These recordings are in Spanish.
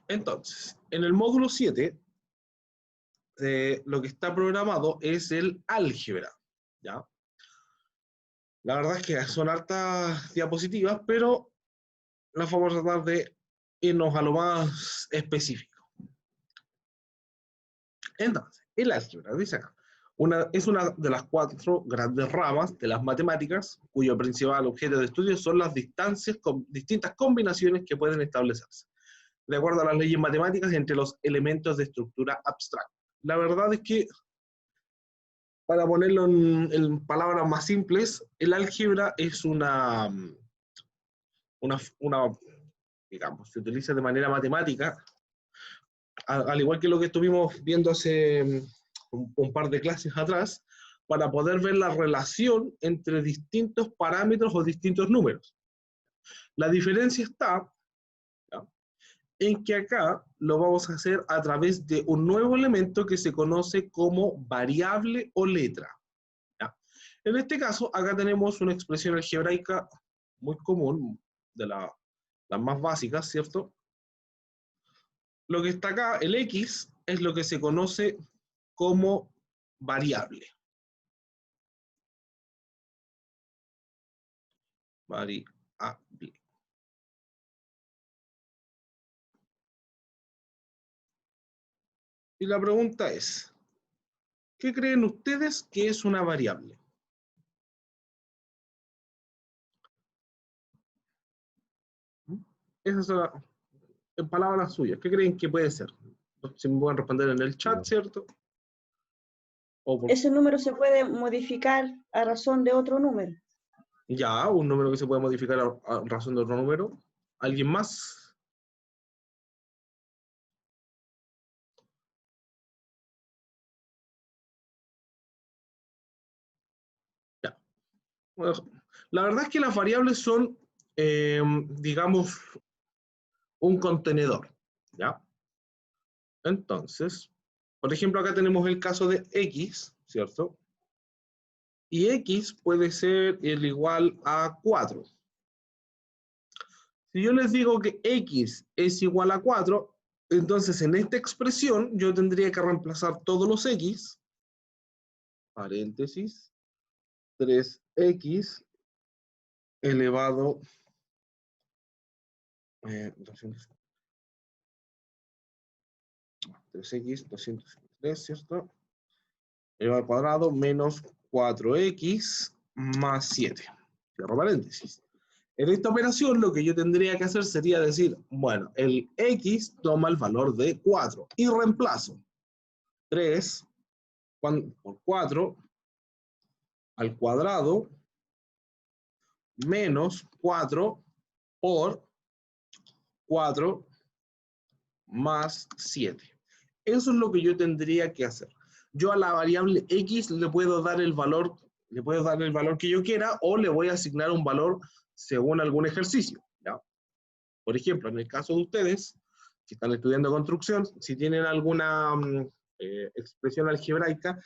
Entonces, en el módulo 7, lo que está programado es el álgebra, ¿ya? La verdad es que son hartas diapositivas, pero las vamos a tratar de irnos a lo más específico. Entonces, el álgebra, dice acá, es una de las 4 grandes ramas de las matemáticas, cuyo principal objeto de estudio son las distintas combinaciones que pueden establecerse, de acuerdo a las leyes matemáticas, entre los elementos de estructura abstracta. La verdad es que, para ponerlo en palabras más simples, el álgebra es digamos, se utiliza de manera matemática, al igual que lo que estuvimos viendo hace un par de clases atrás, para poder ver la relación entre distintos parámetros o distintos números. La diferencia está, ¿ya?, en que acá lo vamos a hacer a través de un nuevo elemento que se conoce como variable o letra, ¿ya? En este caso, acá tenemos una expresión algebraica muy común, de las más básicas, ¿cierto? Lo que está acá, el X, es lo que se conoce como variable. Variable. Y la pregunta es, ¿qué creen ustedes que es una variable? Esas son en palabras suyas. ¿Qué creen que puede ser? Si me pueden responder en el chat, ¿cierto? Ese número se puede modificar a razón de otro número. Ya, un número que se puede modificar a razón de otro número. ¿Alguien más? Ya. Bueno, la verdad es que las variables son, digamos, un contenedor, ¿ya? Entonces, por ejemplo, acá tenemos el caso de X, ¿cierto? Y X puede ser el igual a 4. Si yo les digo que X es igual a 4, entonces en esta expresión yo tendría que reemplazar todos los X, paréntesis, 3X elevado 3X 203, ¿cierto? Elevado al cuadrado menos 4X más 7. Cierro paréntesis. En esta operación lo que yo tendría que hacer sería decir, bueno, el X toma el valor de 4 y reemplazo 3 por 4 al cuadrado menos 4 por 4 más 7. Eso es lo que yo tendría que hacer. Yo a la variable X le puedo dar el valor que yo quiera, o le voy a asignar un valor según algún ejercicio, ¿ya? Por ejemplo, en el caso de ustedes, si están estudiando construcción, si tienen alguna expresión algebraica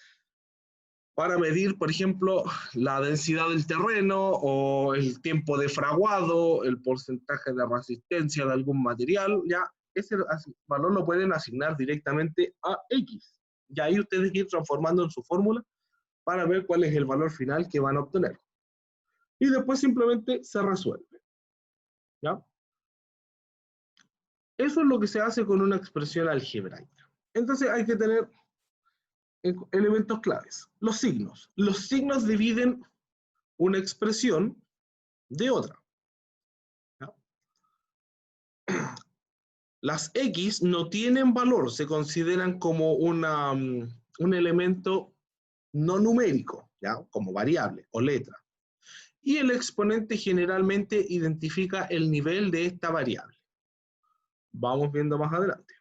para medir, por ejemplo, la densidad del terreno o el tiempo de fraguado, el porcentaje de resistencia de algún material, ya ese valor lo pueden asignar directamente a X. Y ahí ustedes ir transformando en su fórmula para ver cuál es el valor final que van a obtener. Y después simplemente se resuelve, ¿ya? Eso es lo que se hace con una expresión algebraica. Entonces hay que tener elementos claves. Los signos. Los signos dividen una expresión de otra, ¿ya? Las X no tienen valor, se consideran como un elemento no numérico, ¿ya?, como variable o letra. Y el exponente generalmente identifica el nivel de esta variable. Vamos viendo más adelante.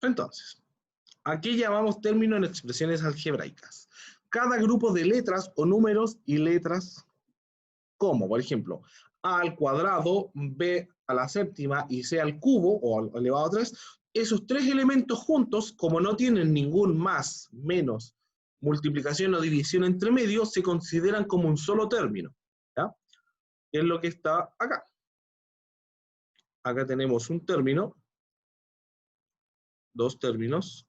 Entonces, aquí llamamos término en expresiones algebraicas. Cada grupo de letras o números y letras, como por ejemplo a al cuadrado, b a la séptima y c al cubo o elevado a 3, esos tres elementos juntos, como no tienen ningún más, menos, multiplicación o división entre medio, se consideran como un solo término, que es lo que está acá. Acá tenemos un término, dos términos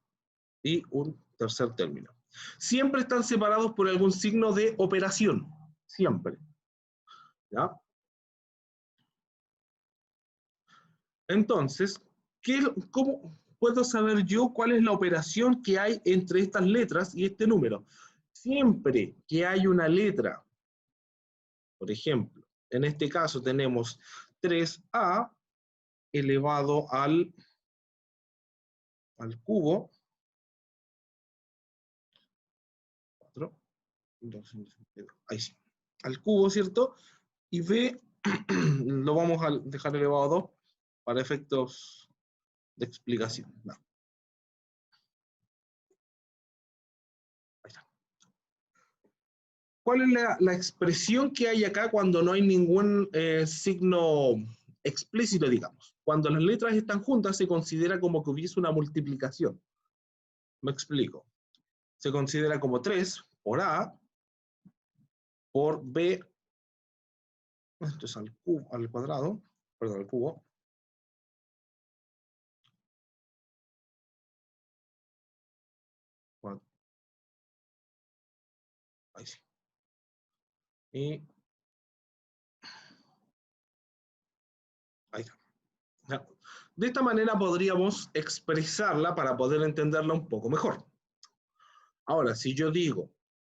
y un tercer término. Siempre están separados por algún signo de operación, siempre. ¿Ya? Entonces, ¿cómo puedo saber yo cuál es la operación que hay entre estas letras y este número? Siempre que hay una letra, por ejemplo, en este caso tenemos 3a elevado al cubo, 4, 2, ahí sí, al cubo, ¿cierto? Y b lo vamos a dejar elevado a 2 para efectos de explicación. No. Ahí está. ¿Cuál es la expresión que hay acá cuando no hay ningún signo explícito, digamos? Cuando las letras están juntas se considera como que hubiese una multiplicación. Me explico. Se considera como 3 por A por B, esto es al cuadrado, perdón, al cubo, ahí sí. Y ahí está. ¿Ya? De esta manera podríamos expresarla para poder entenderla un poco mejor. Ahora, si yo digo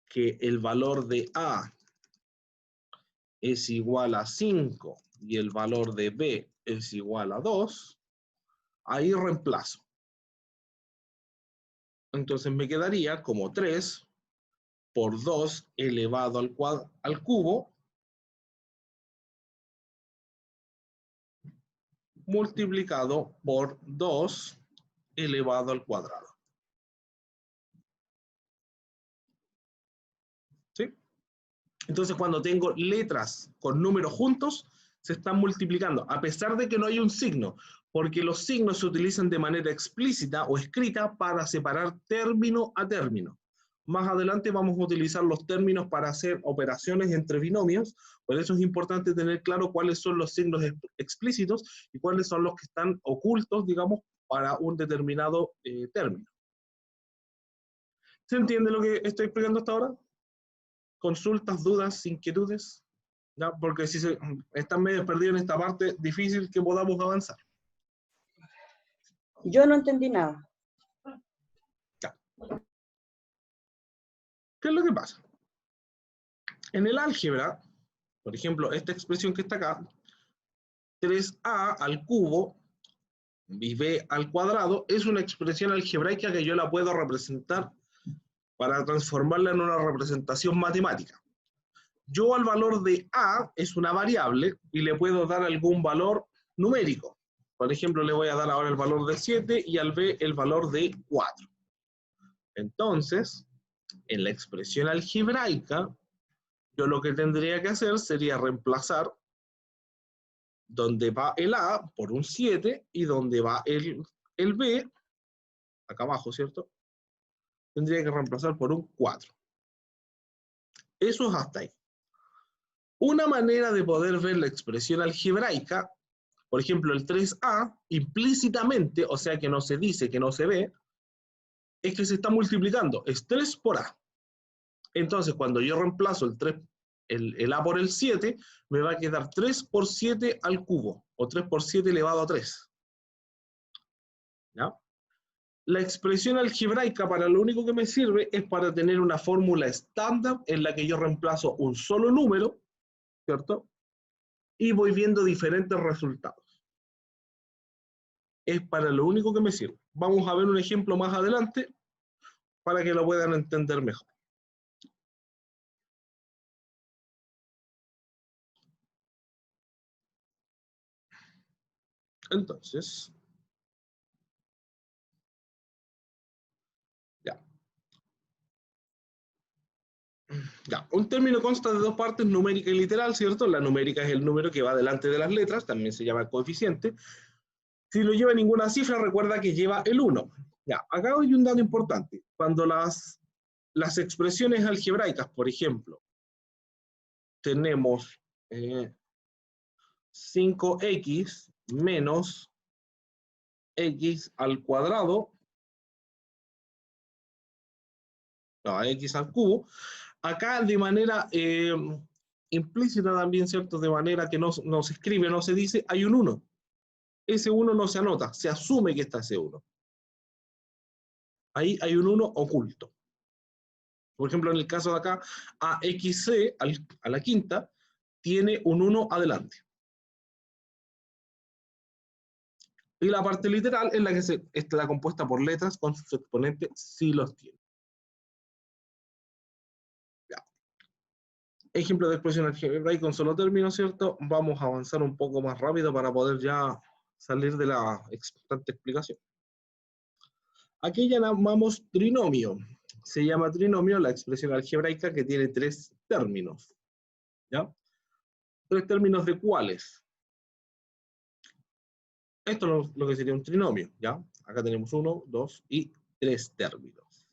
que el valor de A es igual a 5 y el valor de B es igual a 2, ahí reemplazo. Entonces me quedaría como 3 por 2 elevado al cubo multiplicado por 2 elevado al cuadrado. ¿Sí? Entonces cuando tengo letras con números juntos, se están multiplicando, a pesar de que no hay un signo, porque los signos se utilizan de manera explícita o escrita para separar término a término. Más adelante vamos a utilizar los términos para hacer operaciones entre binomios, por eso es importante tener claro cuáles son los signos explícitos y cuáles son los que están ocultos, digamos, para un determinado término. ¿Se entiende lo que estoy explicando hasta ahora? ¿Consultas, dudas, inquietudes? ¿Ya? Porque si están medio perdidos en esta parte, difícil que podamos avanzar. Yo no entendí nada. Ya. ¿Qué es lo que pasa? En el álgebra, por ejemplo, esta expresión que está acá, 3a al cubo y b al cuadrado, es una expresión algebraica que yo la puedo representar para transformarla en una representación matemática. Yo al valor de a es una variable y le puedo dar algún valor numérico. Por ejemplo, le voy a dar ahora el valor de 7 y al b el valor de 4. Entonces, en la expresión algebraica, yo lo que tendría que hacer sería reemplazar donde va el a por un 7 y donde va el b, acá abajo, ¿cierto? Tendría que reemplazar por un 4. Eso es hasta ahí. Una manera de poder ver la expresión algebraica, por ejemplo, el 3a, implícitamente, o sea que no se dice, que no se ve, es que se está multiplicando, es 3 por a. Entonces, cuando yo reemplazo el a por el 7, me va a quedar 3 por 7 al cubo, o 3 por 7 elevado a 3. ¿Ya? La expresión algebraica para lo único que me sirve es para tener una fórmula estándar en la que yo reemplazo un solo número, ¿cierto? Y voy viendo diferentes resultados. Es para lo único que me sirve. Vamos a ver un ejemplo más adelante para que lo puedan entender mejor. Entonces, ya, un término consta de dos partes, numérica y literal, ¿cierto? La numérica es el número que va delante de las letras, también se llama coeficiente. Si no lleva ninguna cifra, recuerda que lleva el 1. Ya, acá hay un dato importante. Cuando las expresiones algebraicas, por ejemplo, tenemos 5x menos x al cuadrado, no, x al cubo. Acá de manera implícita también, ¿cierto? De manera que no se escribe, no se dice, hay un 1. Ese 1 no se anota, se asume que está ese 1. Ahí hay un 1 oculto. Por ejemplo, en el caso de acá, AXC a la quinta tiene un 1 adelante. Y la parte literal es la que está compuesta por letras con sus exponentes, si los tiene. Ya. Ejemplo de expresión algebraica con solo términos, ¿cierto? Vamos a avanzar un poco más rápido para poder ya salir de la constante explicación. Aquí ya llamamos trinomio. Se llama trinomio la expresión algebraica que tiene 3 términos. ¿Ya? 3 términos de cuáles. Esto es lo que sería un trinomio, ¿ya? Acá tenemos 1, 2 y 3 términos.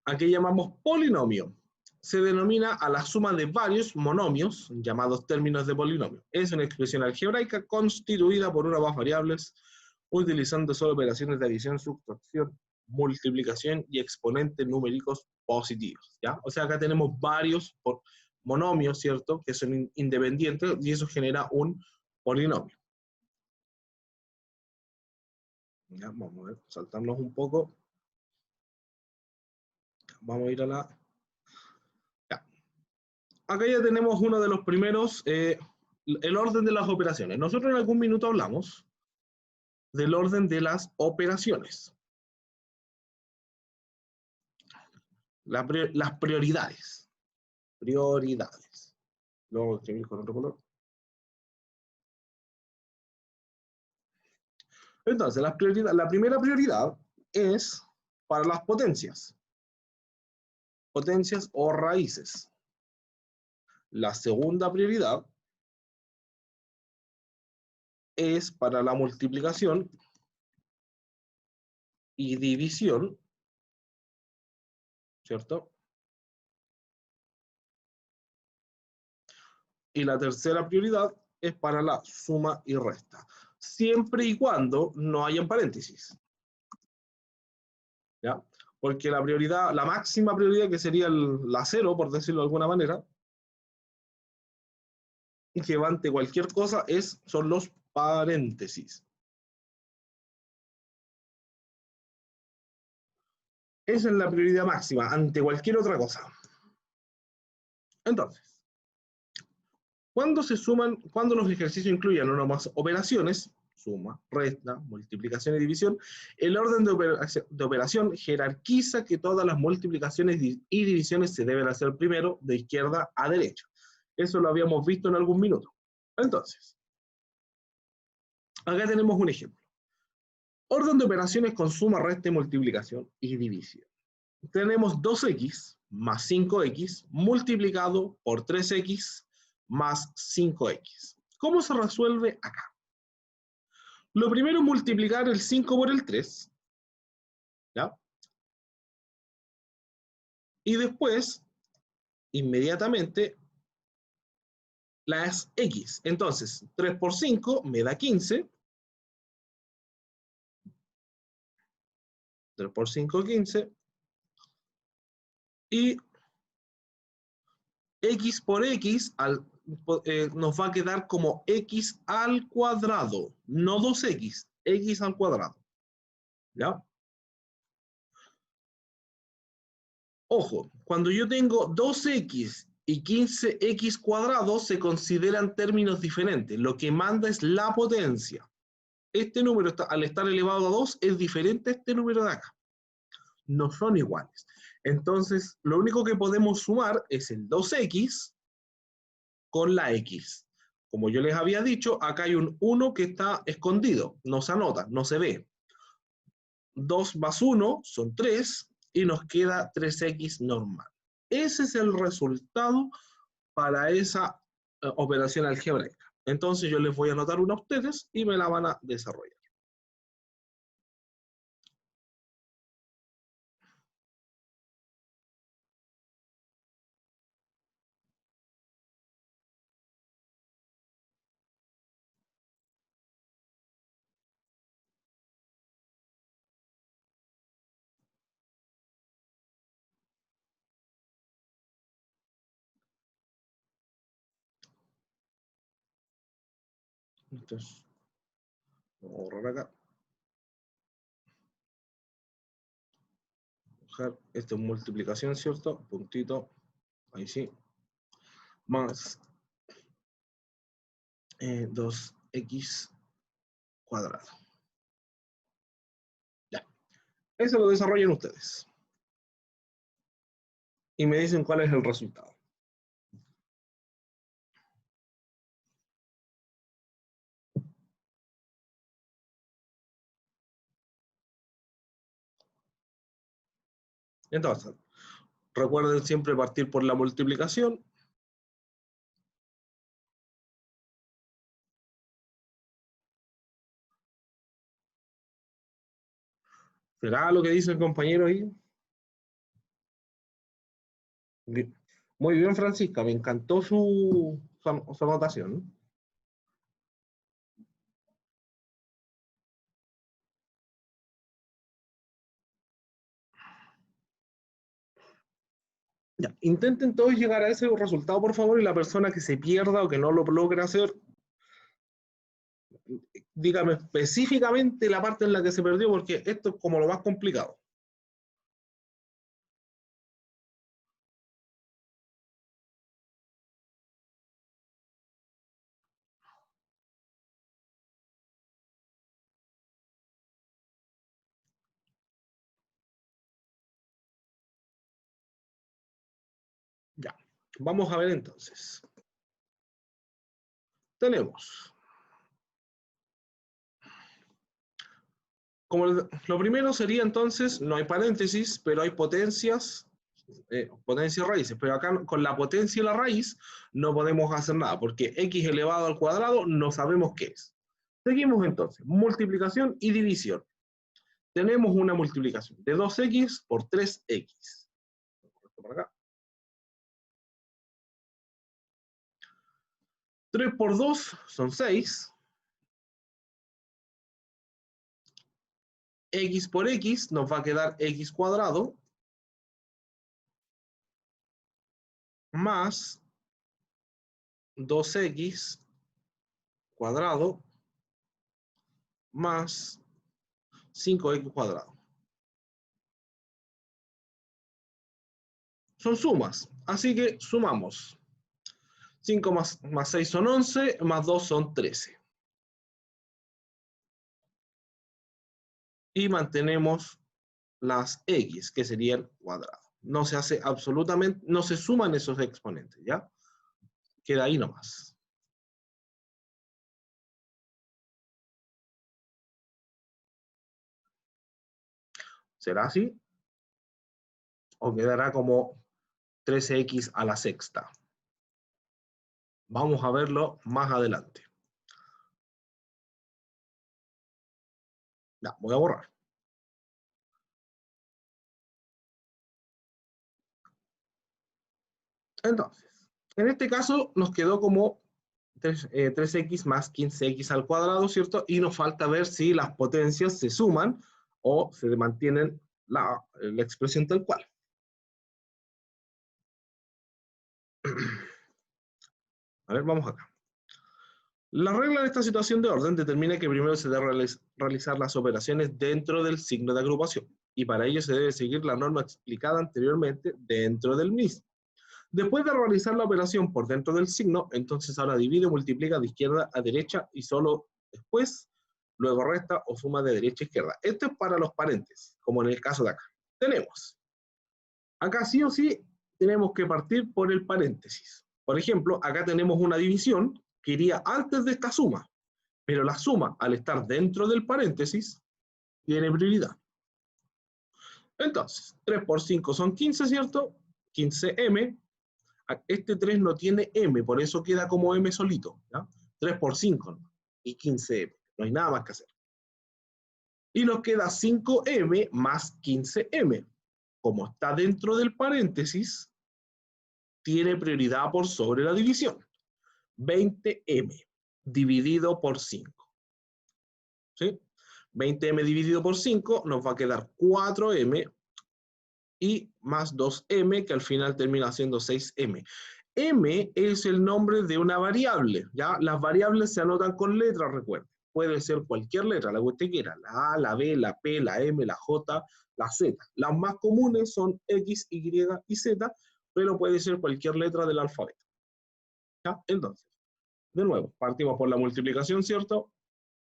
Aquí llamamos polinomio. Se denomina a la suma de varios monomios, llamados términos de polinomio. Es una expresión algebraica constituida por una o más variables, utilizando solo operaciones de adición, sustracción, multiplicación y exponentes numéricos positivos, ¿ya? O sea, acá tenemos varios monomios, ¿cierto?, que son independientes y eso genera un polinomio. Ya, vamos a ver, saltarnos un poco. Vamos a ir a la... Ya. Acá ya tenemos uno de los primeros, el orden de las operaciones. Nosotros en algún minuto hablamos del orden de las operaciones. Las prioridades. Prioridades. Luego escribir con otro color. Entonces, la primera prioridad es para las potencias. Potencias o raíces. La segunda prioridad es para la multiplicación y división, ¿cierto? Y la tercera prioridad es para la suma y resta, siempre y cuando no hayan paréntesis. ¿Ya? Porque la prioridad, la máxima prioridad, que sería la 0, por decirlo de alguna manera, y que va ante cualquier cosa, son los paréntesis. Esa es la prioridad máxima ante cualquier otra cosa. Entonces, cuando los ejercicios incluyan una o más operaciones, suma, resta, multiplicación y división, el orden de operación jerarquiza que todas las multiplicaciones y divisiones se deben hacer primero de izquierda a derecha. Eso lo habíamos visto en algún minuto. Entonces, acá tenemos un ejemplo. Orden de operaciones con suma, resta, multiplicación y división. Tenemos 2x más 5x multiplicado por 3x más 5x. ¿Cómo se resuelve acá? Lo primero es multiplicar el 5 por el 3, ¿ya? Y después, inmediatamente, las x. Entonces, 3 por 5 me da 15. 3 por 5, 15. Y x por x nos va a quedar como x al cuadrado, no 2x, x al cuadrado. ¿Ya? Ojo, cuando yo tengo 2x y 15x cuadrado se consideran términos diferentes. Lo que manda es la potencia. Este número, al estar elevado a 2, es diferente a este número de acá. No son iguales. Entonces, lo único que podemos sumar es el 2x con la x. Como yo les había dicho, acá hay un 1 que está escondido, no se anota, no se ve. 2 más 1 son 3 y nos queda 3x normal. Ese es el resultado para esa operación algebraica. Entonces yo les voy a anotar una a ustedes y me la van a desarrollar. Entonces, vamos a borrar acá. Esto es multiplicación, ¿cierto? Puntito, ahí sí. Más 2x cuadrado. Ya. Eso lo desarrollan ustedes. Y me dicen cuál es el resultado. Entonces, recuerden siempre partir por la multiplicación. ¿Será lo que dice el compañero ahí? Muy bien, Francisca, me encantó su anotación. Ya, intenten todos llegar a ese resultado, por favor, y la persona que se pierda o que no lo logre hacer, dígame específicamente la parte en la que se perdió, porque esto es como lo más complicado. Ya, vamos a ver entonces. Tenemos, como lo primero sería entonces, no hay paréntesis, pero hay potencias, potencias raíces, pero acá con la potencia y la raíz no podemos hacer nada, porque x elevado al cuadrado no sabemos qué es. Seguimos entonces, multiplicación y división. Tenemos una multiplicación de 2x por 3x. Por acá. 3 por 2 son 6. X por x nos va a quedar x cuadrado más 2x cuadrado más 5x cuadrado. Son sumas, así que sumamos. 5 más 6 son 11, más 2 son 13. Y mantenemos las x, que serían cuadrado. No se hace absolutamente, no se suman esos exponentes, ¿ya? Queda ahí nomás. ¿Será así? ¿O quedará como 13x a la sexta? Vamos a verlo más adelante. Ya, voy a borrar. Entonces, en este caso nos quedó como 3x más 15x al cuadrado, ¿cierto? Y nos falta ver si las potencias se suman o se mantienen la expresión tal cual. A ver, vamos acá. La regla de esta situación de orden determina que primero se debe realizar las operaciones dentro del signo de agrupación, y para ello se debe seguir la norma explicada anteriormente dentro del mismo. Después de realizar la operación por dentro del signo, entonces ahora divide o multiplica de izquierda a derecha y solo después, luego resta o suma de derecha a izquierda. Esto es para los paréntesis, como en el caso de acá. Tenemos, acá sí o sí, tenemos que partir por el paréntesis. Por ejemplo, acá tenemos una división que iría antes de esta suma, pero la suma, al estar dentro del paréntesis, tiene prioridad. Entonces, 3 por 5 son 15, ¿cierto? 15m. Este 3 no tiene m, por eso queda como m solito, ¿ya? 3 por 5 y 15m, no hay nada más que hacer. Y nos queda 5m más 15m. Como está dentro del paréntesis, tiene prioridad por sobre la división. 20m dividido por 5. ¿Sí? 20m dividido por 5 nos va a quedar 4m y más 2m, que al final termina siendo 6m. M es el nombre de una variable, ¿ya? Las variables se anotan con letras, recuerden. Puede ser cualquier letra, la que usted quiera, la A, la B, la P, la M, la J, la Z. Las más comunes son X, Y y Z, pero puede ser cualquier letra del alfabeto. ¿Ya? Entonces, de nuevo, partimos por la multiplicación, ¿cierto?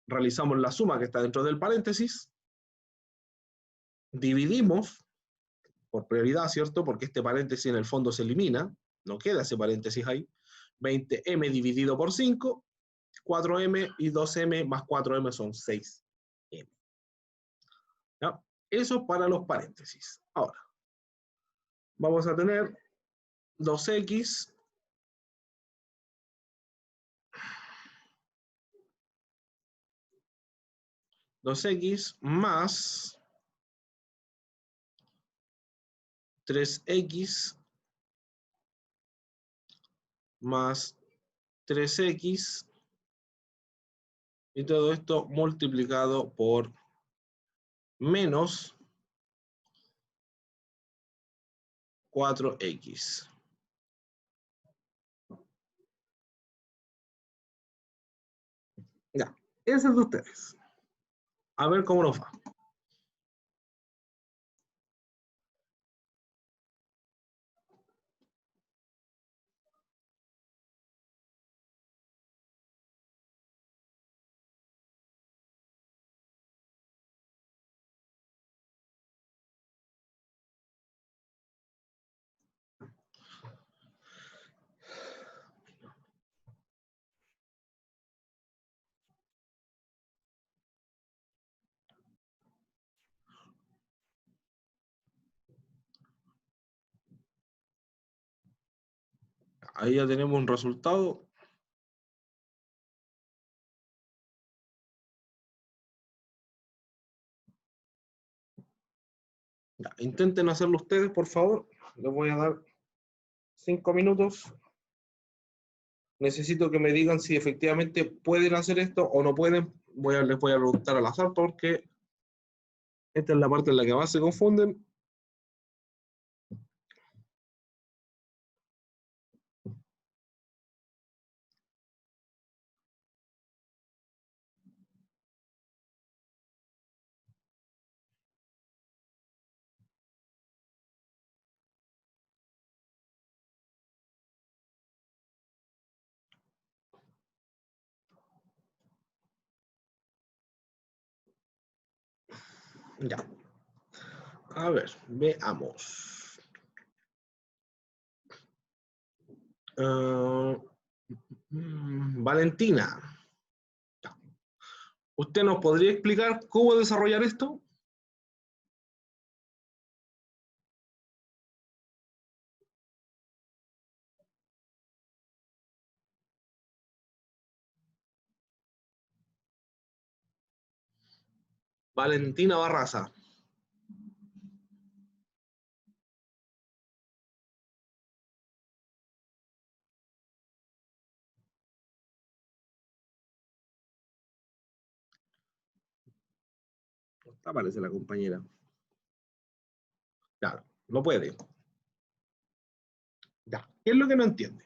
Realizamos la suma que está dentro del paréntesis, dividimos por prioridad, ¿cierto? Porque este paréntesis en el fondo se elimina, no queda ese paréntesis ahí. 20m dividido por 5, 4m y 2m más 4m son 6m. ¿Ya? Eso para los paréntesis. Ahora, vamos a tener 2x más 3x más 3x y todo esto multiplicado por menos 4x. Ya, ese es de ustedes. A ver cómo nos va. Ahí ya tenemos un resultado. Ya, intenten hacerlo ustedes, por favor. Les voy a dar 5 minutos. Necesito que me digan si efectivamente pueden hacer esto o no pueden. Les voy a preguntar al azar porque esta es la parte en la que más se confunden. Ya. A ver, veamos. Valentina, ¿usted nos podría explicar cómo desarrollar esto? Valentina Barraza. Aparece la compañera. Claro, no puede. Ya. ¿Qué es lo que no entiende?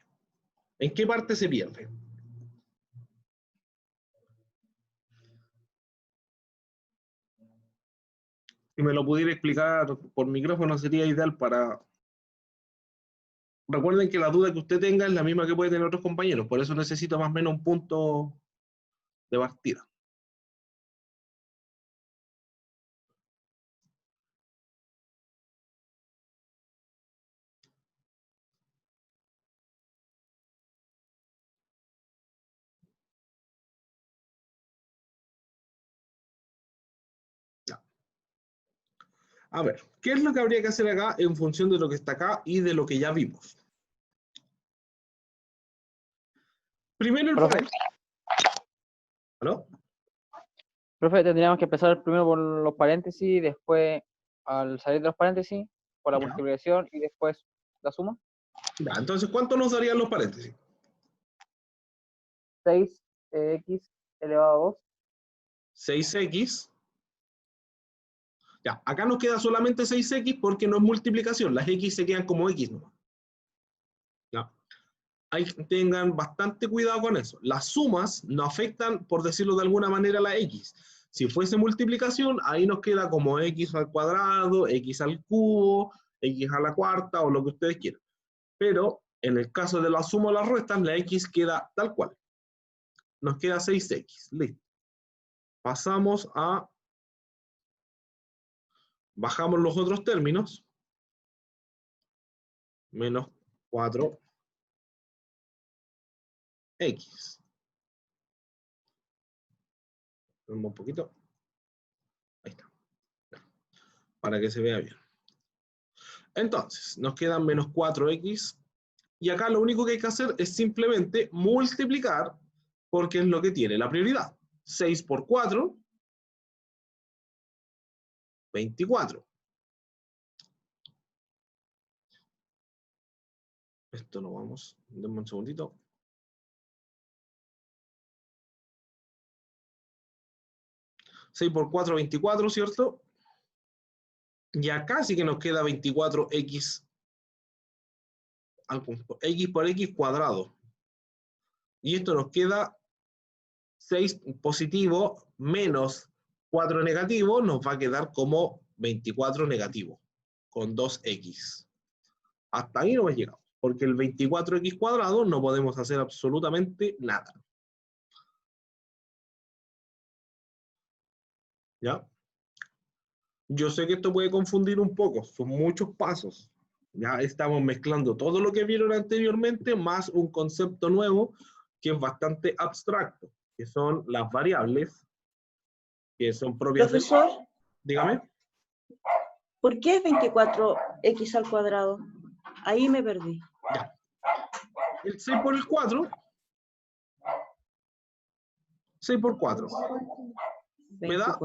¿En qué parte se pierde? Si me lo pudiera explicar por micrófono sería ideal para... Recuerden que la duda que usted tenga es la misma que puede tener otros compañeros, por eso necesito más o menos un punto de partida. Ya. A ver, ¿qué es lo que habría que hacer acá en función de lo que está acá y de lo que ya vimos? Primero el Profe, ¿no? profe, tendríamos que empezar primero por los paréntesis, después al salir de los paréntesis, por la Ya. multiplicación y después la suma. Ya, entonces, ¿cuánto nos darían los paréntesis? 6x elevado a 2. 6x. Ya, acá nos queda solamente 6x porque no es multiplicación. Las x se quedan como x, ¿no? Ya. tengan bastante cuidado con eso. Las sumas no afectan, por decirlo de alguna manera, la x. Si fuese multiplicación, ahí nos queda como x al cuadrado, x al cubo, x a la cuarta o lo que ustedes quieran. Pero en el caso de la suma o las restas, la x queda tal cual. Nos queda 6x. Listo. Pasamos a... Bajamos los otros términos. Menos 4x. Un poquito. Ahí está. Para que se vea bien. Entonces, nos quedan menos 4x. Y acá lo único que hay que hacer es simplemente multiplicar, porque es lo que tiene la prioridad. 6 por 4, 24. Esto lo vamos, denme un segundito. ¿6 por 4, 24, ¿cierto? Y acá sí que nos queda 24x, x por x cuadrado. Y esto nos queda 6 positivo menos 4 negativo, nos va a quedar como 24 negativo, con 2x. Hasta ahí no hemos llegado, porque el 24x cuadrado no podemos hacer absolutamente nada. ¿Ya? Yo sé que esto puede confundir un poco, son muchos pasos. Ya estamos mezclando todo lo que vieron anteriormente más un concepto nuevo que es bastante abstracto, que son las variables, que son propias del... Profesor, dígame. ¿por qué es 24x al cuadrado? Ahí me perdí. Ya. El 6 por el 4. 6 por 4. 24. Me da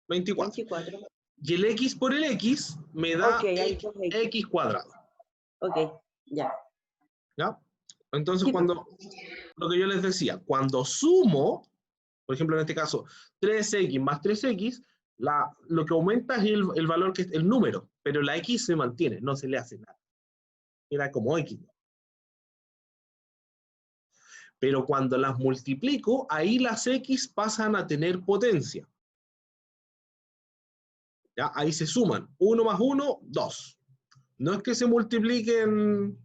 24. Y el x por el x me da x cuadrado. Ok, ya. ¿Ya? Entonces, cuando, lo que yo les decía, cuando sumo, por ejemplo, en este caso, 3x más 3x, lo que aumenta es el valor, que es el número, pero la x se mantiene, no se le hace nada. Era como x. Pero cuando las multiplico, ahí las x pasan a tener potencia. ¿Ya? Ahí se suman. 1 más 1, 2. No es que se multipliquen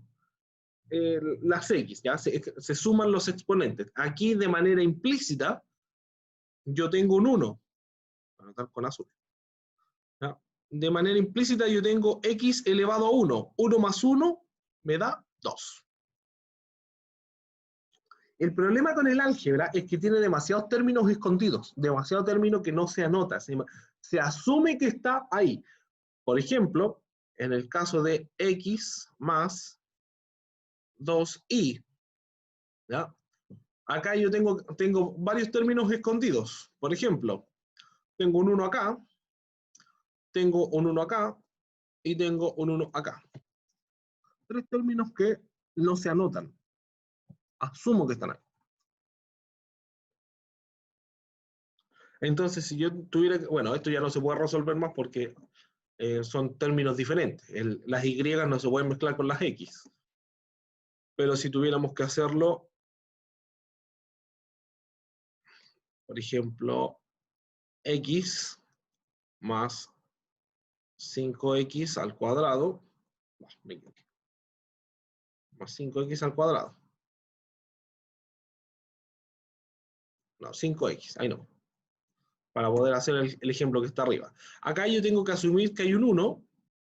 las x, ¿ya? Se suman los exponentes. Aquí, de manera implícita, yo tengo un 1. Voy a anotar con azul. ¿Ya? De manera implícita, yo tengo x elevado a 1. 1 más 1 me da 2. El problema con el álgebra es que tiene demasiados términos escondidos, demasiados términos que no se anota, se asume que está ahí. Por ejemplo, en el caso de x más 2y, ¿ya? Acá yo tengo varios términos escondidos. Por ejemplo, tengo un 1 acá, tengo un 1 acá y tengo un 1 acá. 3 términos que no se anotan. Asumo que están ahí. Entonces, si yo tuviera que... Bueno, esto ya no se puede resolver más porque son términos diferentes. Las y no se pueden mezclar con las x. Pero si tuviéramos que hacerlo, por ejemplo, x más 5x al cuadrado, más 5x al cuadrado. No, 5x, ahí no. Para poder hacer el ejemplo que está arriba. Acá yo tengo que asumir que hay un 1,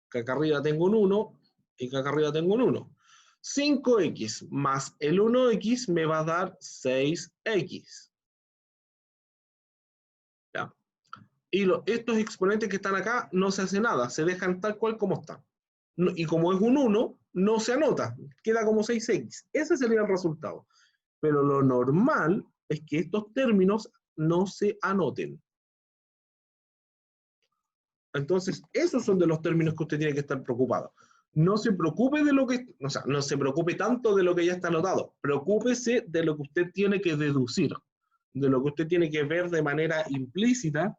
que acá arriba tengo un 1, y que acá arriba tengo un 1. 5x más el 1x me va a dar 6x. ¿Ya? Y estos exponentes que están acá no se hace nada, se dejan tal cual como están. Y como es un 1, no se anota, queda como 6x. Ese sería el resultado. Pero lo normal es que estos términos no se anoten. Entonces, esos son de los términos que usted tiene que estar preocupado. No se preocupe de lo que, o sea, no se preocupe tanto de lo que ya está anotado. Preocúpese de lo que usted tiene que deducir, de lo que usted tiene que ver de manera implícita,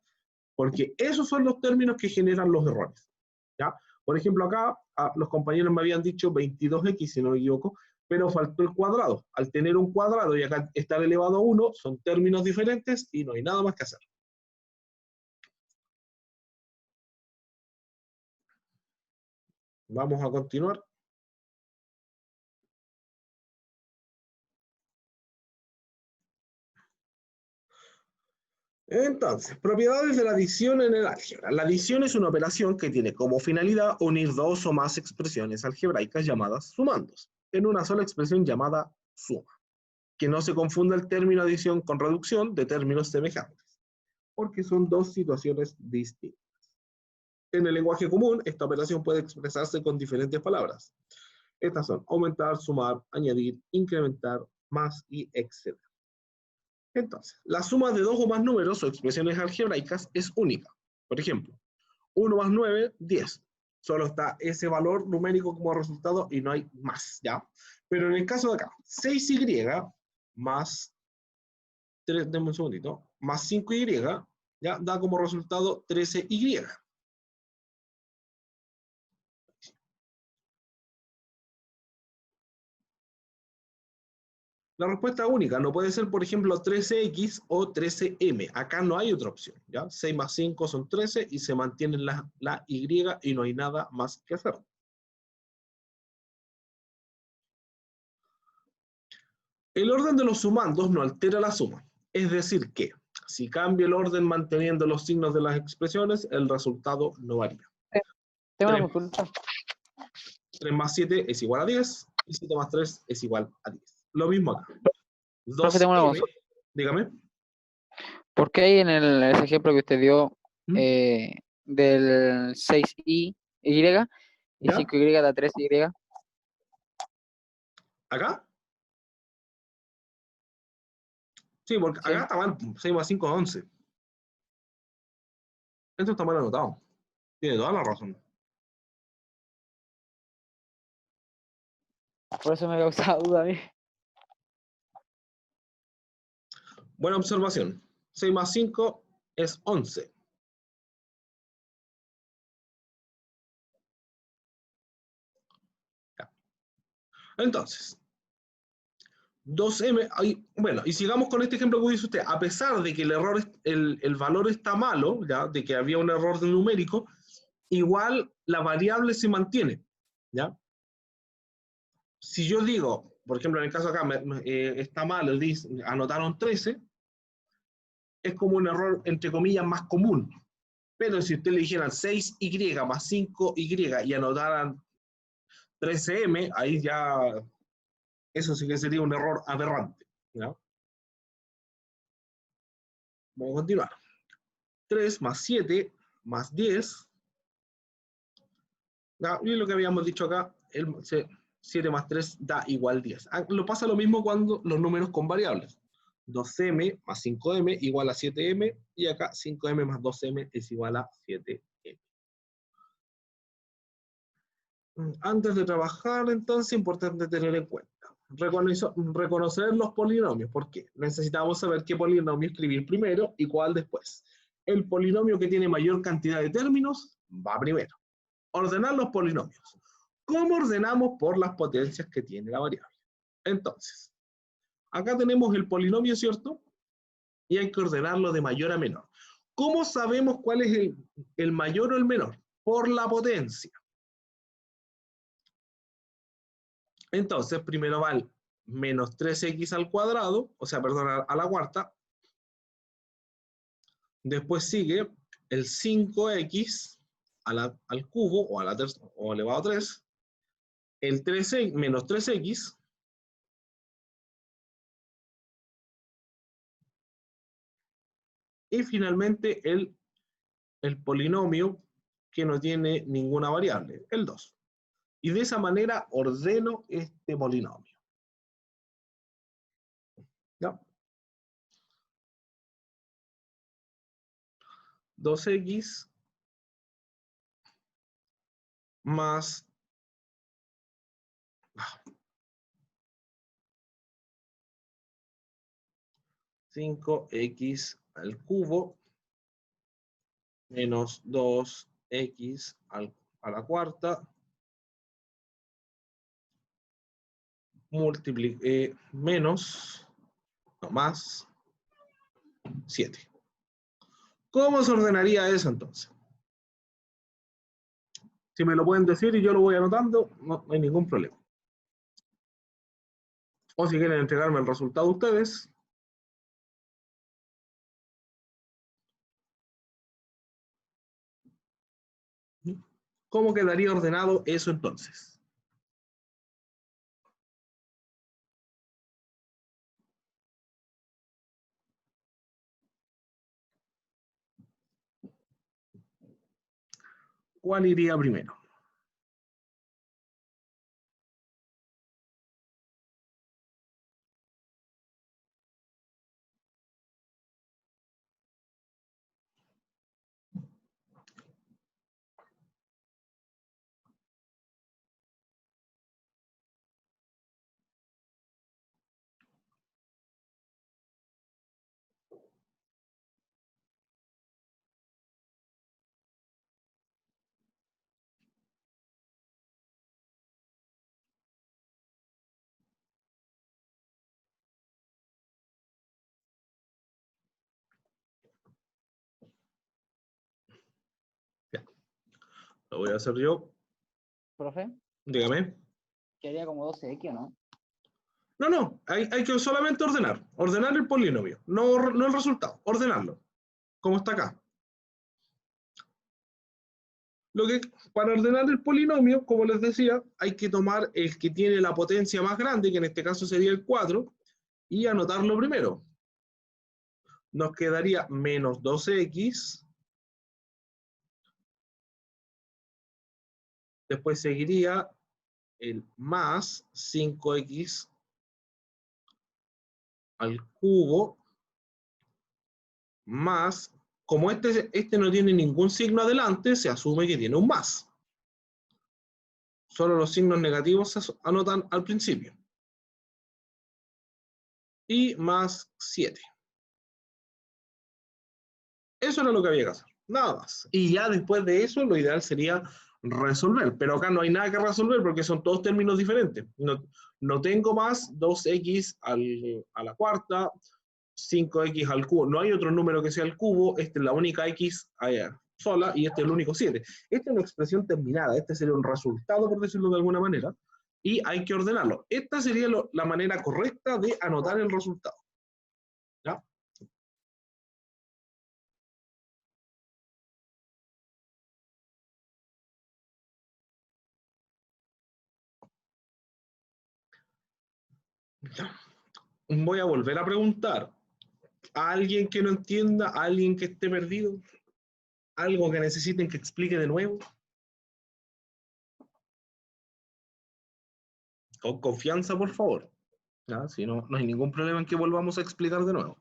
porque esos son los términos que generan los errores. ¿Ya? Por ejemplo, acá los compañeros me habían dicho 22x, si no me equivoco, pero faltó el cuadrado. Al tener un cuadrado y acá estar elevado a 1, son términos diferentes y no hay nada más que hacer. Vamos a continuar. Entonces, propiedades de la adición en el álgebra. La adición es una operación que tiene como finalidad unir dos o más expresiones algebraicas llamadas sumandos, en una sola expresión llamada suma. Que no se confunda el término adición con reducción de términos semejantes, porque son dos situaciones distintas. En el lenguaje común, esta operación puede expresarse con diferentes palabras. Estas son aumentar, sumar, añadir, incrementar, más y etc. Entonces, la suma de dos o más números o expresiones algebraicas es única. Por ejemplo, 1 más 9, 10. Solo está ese valor numérico como resultado y no hay más, ¿ya? Pero en el caso de acá, 6y más 3, denme un segundito, más 5y, ¿ya? Da como resultado 13y. La respuesta única no puede ser, por ejemplo, 13x o 13m. Acá no hay otra opción, ¿ya? 6 más 5 son 13 y se mantiene la y y no hay nada más que hacer. El orden de los sumandos no altera la suma. Es decir que, si cambia el orden manteniendo los signos de las expresiones, el resultado no varía. Tengo una consulta. 3 más 7 es igual a 10 y 7 más 3 es igual a 10. Lo mismo acá. Profe, tengo una consulta. Dígame. ¿Por qué ahí en ese ejemplo que usted dio del 6y y ¿Ya? 5y da 3y? ¿Acá? Sí, porque Sí. acá está mal. 6 más 5 es 11. Esto está mal anotado. Tiene toda la razón. Por eso me causa duda a mí. Buena observación. 6 más 5 es 11. Ya. Entonces, 2m, bueno, y sigamos con este ejemplo que dice usted. A pesar de que el error, el valor está malo, ¿ya? De que había un error de numérico, igual la variable se mantiene, ¿ya? Si yo digo, por ejemplo, en el caso acá, está mal, anotaron 13, es como un error, entre comillas, más común. Pero si usted le dijeran 6y más 5y y anotaran 13m, ahí ya, eso sí que sería un error aberrante, ¿ya? Vamos a continuar. 3 más 7 más 10. ¿Ya? Y lo que habíamos dicho acá, 7 más 3 da igual 10. Lo pasa lo mismo cuando los números con variables. 2m más 5m igual a 7m, y acá 5m más 2m es igual a 7m. Antes de trabajar, entonces, importante tener en cuenta. Reconocer los polinomios. ¿Por qué? Necesitamos saber qué polinomio escribir primero y cuál después. El polinomio que tiene mayor cantidad de términos va primero. Ordenar los polinomios. ¿Cómo ordenamos? Por las potencias que tiene la variable. Entonces, acá tenemos el polinomio, ¿cierto? Y hay que ordenarlo de mayor a menor. ¿Cómo sabemos cuál es el mayor o el menor? Por la potencia. Entonces, primero va el menos 3x al cuadrado, o sea, perdón, a la cuarta. Después sigue el 5x al cubo, o elevado a 3. El 3x, menos 3x. Y finalmente el polinomio que no tiene ninguna variable, el 2. Y de esa manera ordeno este polinomio. ¿Ya? 2x más 5x al cubo menos 2x a la cuarta menos, no, más 7. ¿Cómo se ordenaría eso entonces? Si me lo pueden decir y yo lo voy anotando, no hay ningún problema. O si quieren entregarme el resultado ustedes. ¿Cómo quedaría ordenado eso entonces? ¿Cuál iría primero? Ya. Lo voy a hacer yo. ¿Profe? Dígame. ¿Quedaría como 12x o no? No, hay que solamente ordenar el polinomio, no el resultado, ordenarlo, como está acá. Para ordenar el polinomio, como les decía, hay que tomar el que tiene la potencia más grande, que en este caso sería el 4, y anotarlo primero. Nos quedaría menos 12x, después seguiría el más 5x al cubo, más, como este no tiene ningún signo adelante, se asume que tiene un más. Solo los signos negativos se anotan al principio. Y más 7. Eso era lo que había que hacer, nada más. Y ya después de eso, lo ideal sería resolver. Pero acá no hay nada que resolver porque son todos términos diferentes. No tengo más 2x a la cuarta, 5x al cubo. No hay otro número que sea el cubo. Esta es la única x sola y este es el único 7. Esta es una expresión terminada. Este sería un resultado, por decirlo de alguna manera. Y hay que ordenarlo. Esta sería la manera correcta de anotar el resultado. ¿Ya? Voy a volver a preguntar a alguien que no entienda, a alguien que esté perdido, algo que necesiten que explique de nuevo. Con confianza, por favor. ¿Ya? Si no, no hay ningún problema en que volvamos a explicar de nuevo.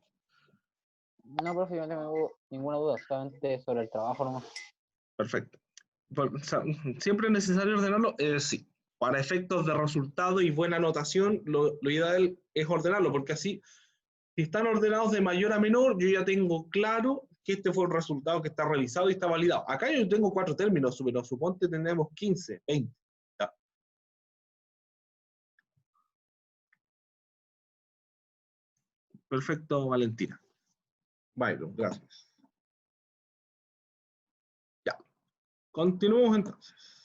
No, profe, yo no tengo ninguna duda, solamente sobre el trabajo nomás. Perfecto. O sea, ¿siempre es necesario ordenarlo? Sí. Para efectos de resultado y buena anotación, lo ideal es ordenarlo, porque así, si están ordenados de mayor a menor, yo ya tengo claro que este fue el resultado que está revisado y está validado. Acá yo tengo 4 términos, pero suponte tenemos 15, 20. ¿Ya? Perfecto, Valentina. Byron, gracias. Ya. Continuemos entonces.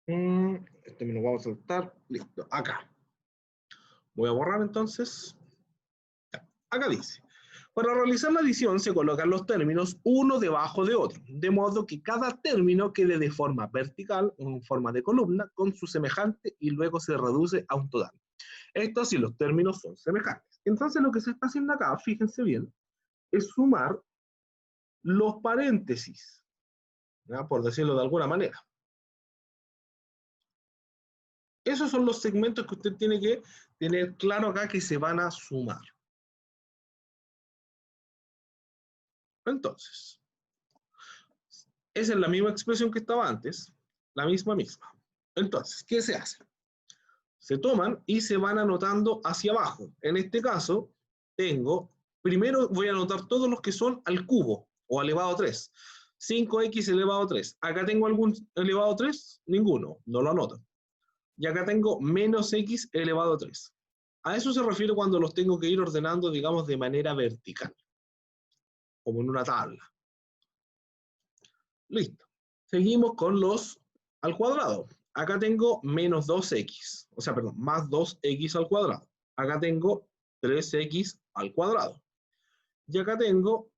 Este me lo vamos a saltar. Listo, acá. Voy a borrar entonces. Ya. Acá dice, para realizar la adición se colocan los términos uno debajo de otro, de modo que cada término quede de forma vertical, en forma de columna, con su semejante y luego se reduce a un total. Esto si los términos son semejantes. Entonces lo que se está haciendo acá, fíjense bien, es sumar los paréntesis, ¿ya? Por decirlo de alguna manera. Esos son los segmentos que usted tiene que tener claro acá que se van a sumar. Entonces, esa es la misma expresión que estaba antes, la misma. Entonces, ¿qué se hace? Se toman y se van anotando hacia abajo. En este caso, primero voy a anotar todos los que son al cubo o elevado a 3. 5x elevado a 3. ¿Acá tengo algún elevado a 3? Ninguno, no lo anoto. Y acá tengo menos x elevado a 3. A eso se refiere cuando los tengo que ir ordenando, digamos, de manera vertical, como en una tabla. Listo. Seguimos con los al cuadrado. Acá tengo menos 2x, o sea, perdón, más 2x al cuadrado. Acá tengo 3x al cuadrado. Y acá tengo,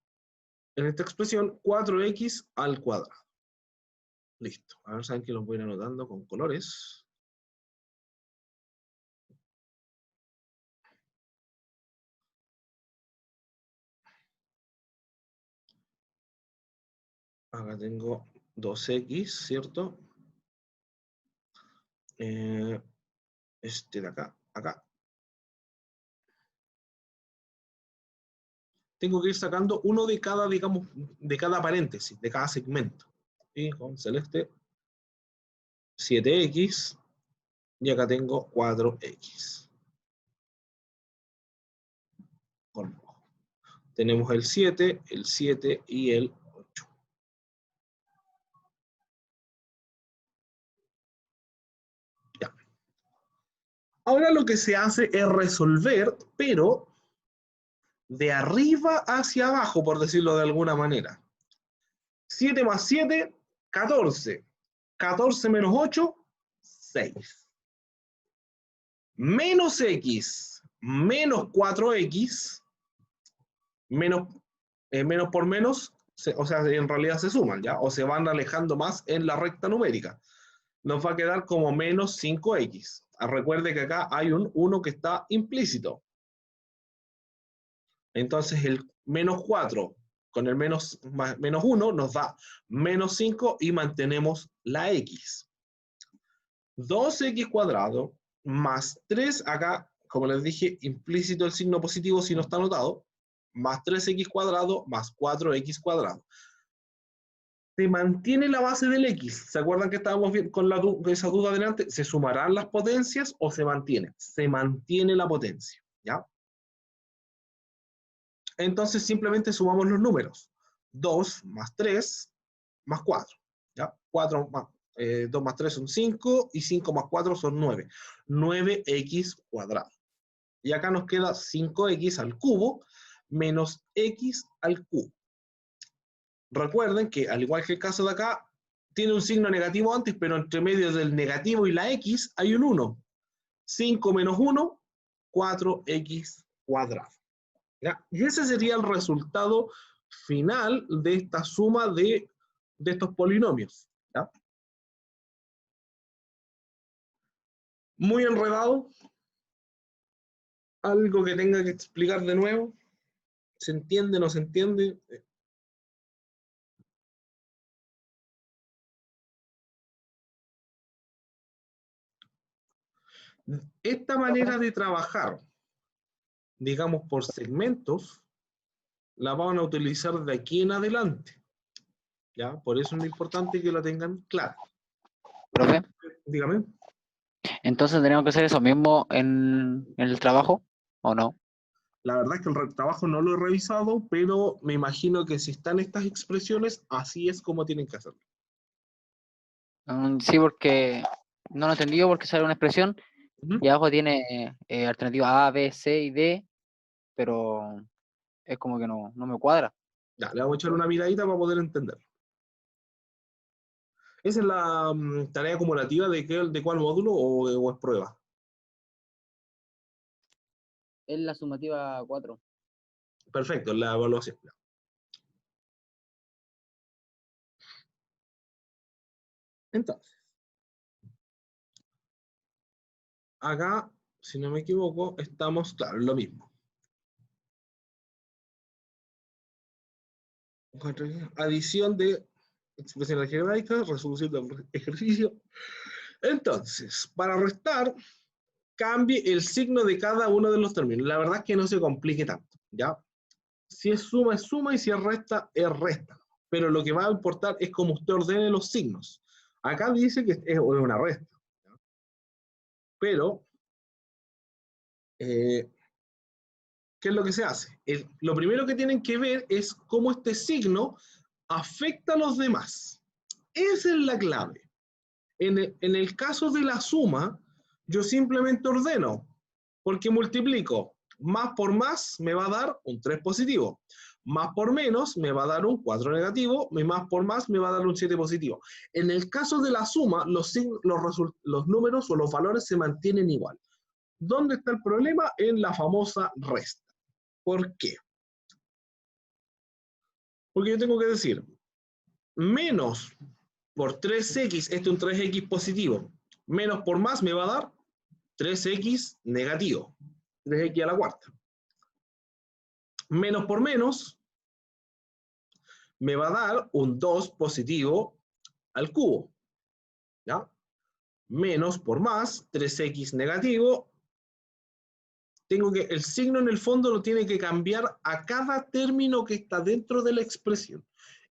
en esta expresión, 4x al cuadrado. Listo. A ver, saben que los voy a ir anotando con colores. Acá tengo 2x, ¿cierto? Este de acá, acá. Tengo que ir sacando uno de cada, digamos, de cada paréntesis, de cada segmento. Y con celeste, 7x, y acá tengo 4x. Con rojo. Tenemos el 7 y el 8. Ya. Ahora lo que se hace es resolver, pero de arriba hacia abajo, por decirlo de alguna manera. 7 más 7, 14. 14 menos 8, 6. Menos x, menos 4x, menos por menos, o sea, en realidad se suman, ¿ya? O se van alejando más en la recta numérica. Nos va a quedar como menos 5x. Recuerde que acá hay un 1 que está implícito. Entonces el menos 4 con el menos 1 nos da menos 5 y mantenemos la x. 2x cuadrado más 3, acá, como les dije, implícito el signo positivo si no está anotado, más 3x cuadrado más 4x cuadrado. Se mantiene la base del x. ¿Se acuerdan que estábamos con esa duda delante? ¿Se sumarán las potencias o se mantiene? Se mantiene la potencia, ¿ya? Entonces simplemente sumamos los números. 2 más 3 más 4, ¿ya? 4 más, 2 más 3 son 5 y 5 más 4 son 9. 9x cuadrado. Y acá nos queda 5x al cubo menos x al cubo. Recuerden que, al igual que el caso de acá, tiene un signo negativo antes, pero entre medio del negativo y la x hay un 1. 5 menos 1, 4x cuadrado. ¿Ya? Y ese sería el resultado final de esta suma de estos polinomios. ¿Ya? Muy enredado. Algo que tenga que explicar de nuevo. ¿Se entiende, no se entiende? Esta manera de trabajar, digamos por segmentos, la van a utilizar de aquí en adelante. ¿Ya? Por eso es importante que la tengan clara. Profe, Dígame. entonces tenemos que hacer eso mismo en el trabajo, ¿o no? La verdad es que el trabajo no lo he revisado, pero me imagino que si están estas expresiones, así es como tienen que hacerlo. Sí, porque no lo he entendido porque sale una expresión y abajo tiene alternativa A, B, C y D, pero es como que no me cuadra. Ya, le vamos a echar una miradita para poder entenderlo. ¿Esa es la tarea acumulativa de cuál módulo o es prueba? Es la sumativa 4. Perfecto, la evaluación. Entonces, acá, si no me equivoco, estamos, claro, lo mismo. Adición de expresión algebraica, resolución del ejercicio. Entonces, para restar, cambie el signo de cada uno de los términos. La verdad es que no se complique tanto, ¿ya? Si es suma y si es resta resta. Pero lo que va a importar es cómo usted ordene los signos. Acá dice que es una resta. ¿Ya? Pero, ¿qué es lo que se hace? Lo primero que tienen que ver es cómo este signo afecta a los demás. Esa es la clave. En el caso de la suma, yo simplemente ordeno, porque multiplico. Más por más me va a dar un 3 positivo. Más por menos me va a dar un 4 negativo. Y más por más me va a dar un 7 positivo. En el caso de la suma, los números o los valores se mantienen igual. ¿Dónde está el problema? En la famosa resta. ¿Por qué? Porque yo tengo que decir, menos por 3x, este es un 3x positivo, menos por más me va a dar 3x negativo, 3x a la cuarta. Menos por menos me va a dar un 2 positivo al cubo. ¿Ya? Menos por más, 3x negativo. El signo en el fondo lo tiene que cambiar a cada término que está dentro de la expresión.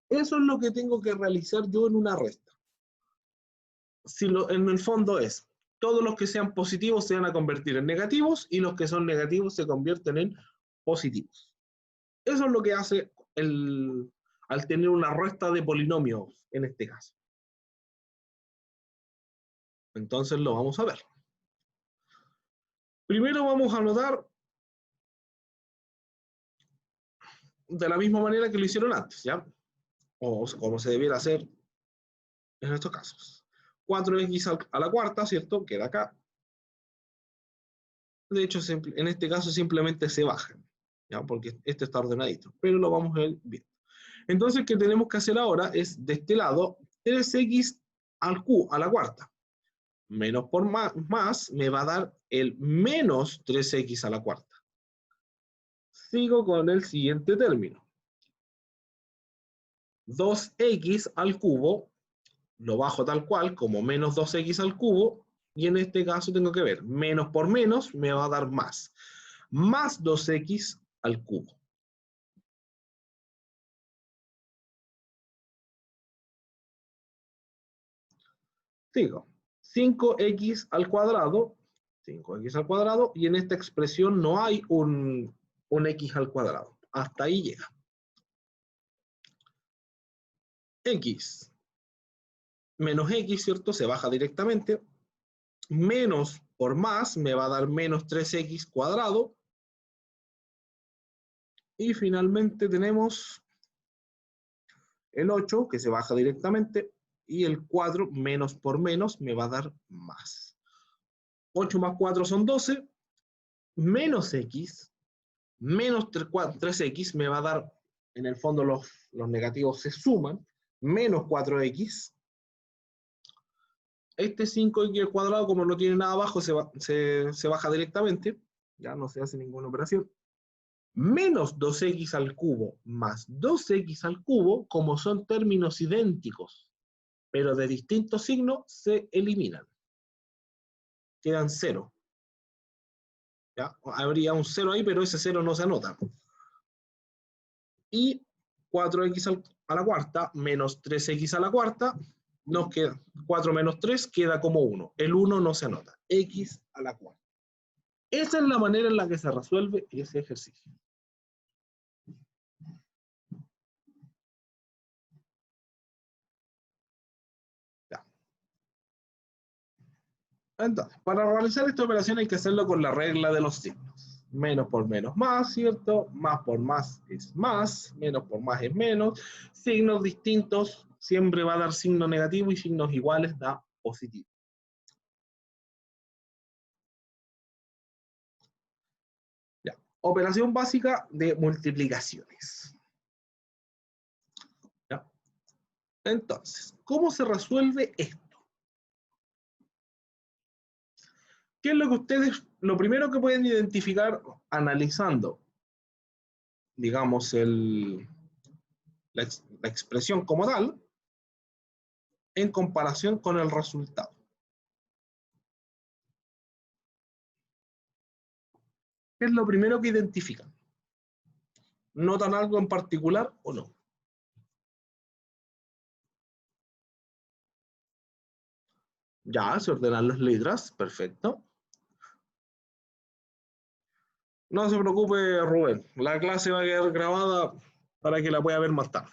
Eso es lo que tengo que realizar yo en una resta. En el fondo es, todos los que sean positivos se van a convertir en negativos y los que son negativos se convierten en positivos. Eso es lo que hace al tener una resta de polinomios en este caso. Entonces lo vamos a ver. Primero vamos a anotar de la misma manera que lo hicieron antes, ¿ya? O como se debiera hacer en estos casos. 4x a la cuarta, ¿cierto? Queda acá. De hecho, en este caso simplemente se bajan, ¿ya? Porque este está ordenadito, pero lo vamos a ver bien. Entonces, ¿qué tenemos que hacer ahora? Es de este lado, 3x a la cuarta. Menos por más me va a dar el menos 3x a la cuarta. Sigo con el siguiente término. 2x al cubo, lo bajo tal cual como menos 2x al cubo, y en este caso tengo que ver, menos por menos me va a dar más. Más 2x al cubo. Sigo. 5x al cuadrado, 5x al cuadrado, y en esta expresión no hay un x al cuadrado. Hasta ahí llega. X menos x, ¿cierto? Se baja directamente. Menos por más me va a dar menos 3x cuadrado. Y finalmente tenemos el 8, que se baja directamente. Y el 4 menos por menos me va a dar más. 8 más 4 son 12. Menos x, menos 3x me va a dar, en el fondo los negativos se suman, menos 4x. Este 5x al cuadrado, como no tiene nada abajo, se baja directamente, ya no se hace ninguna operación. Menos 2x al cubo más 2x al cubo, como son términos idénticos, pero de distintos signos, se eliminan. Quedan 0. ¿Ya? Habría un 0 ahí, pero ese 0 no se anota. Y 4x a la cuarta menos 3x a la cuarta, nos queda 4 menos 3, queda como 1. El 1 no se anota. X a la cuarta. Esa es la manera en la que se resuelve ese ejercicio. Ya. Entonces, para realizar esta operación hay que hacerlo con la regla de los signos. Menos por menos más, ¿cierto? Más por más es más, menos por más es menos. Signos distintos siempre va a dar signo negativo y signos iguales da positivo. Ya. Operación básica de multiplicaciones. ¿Ya? Entonces, ¿cómo se resuelve esto? ¿Qué es lo que lo primero que pueden identificar analizando, digamos, la expresión como tal, en comparación con el resultado? ¿Qué es lo primero que identifican? ¿Notan algo en particular o no? Ya, se ordenan las letras, perfecto. No se preocupe, Rubén, la clase va a quedar grabada para que la pueda ver más tarde.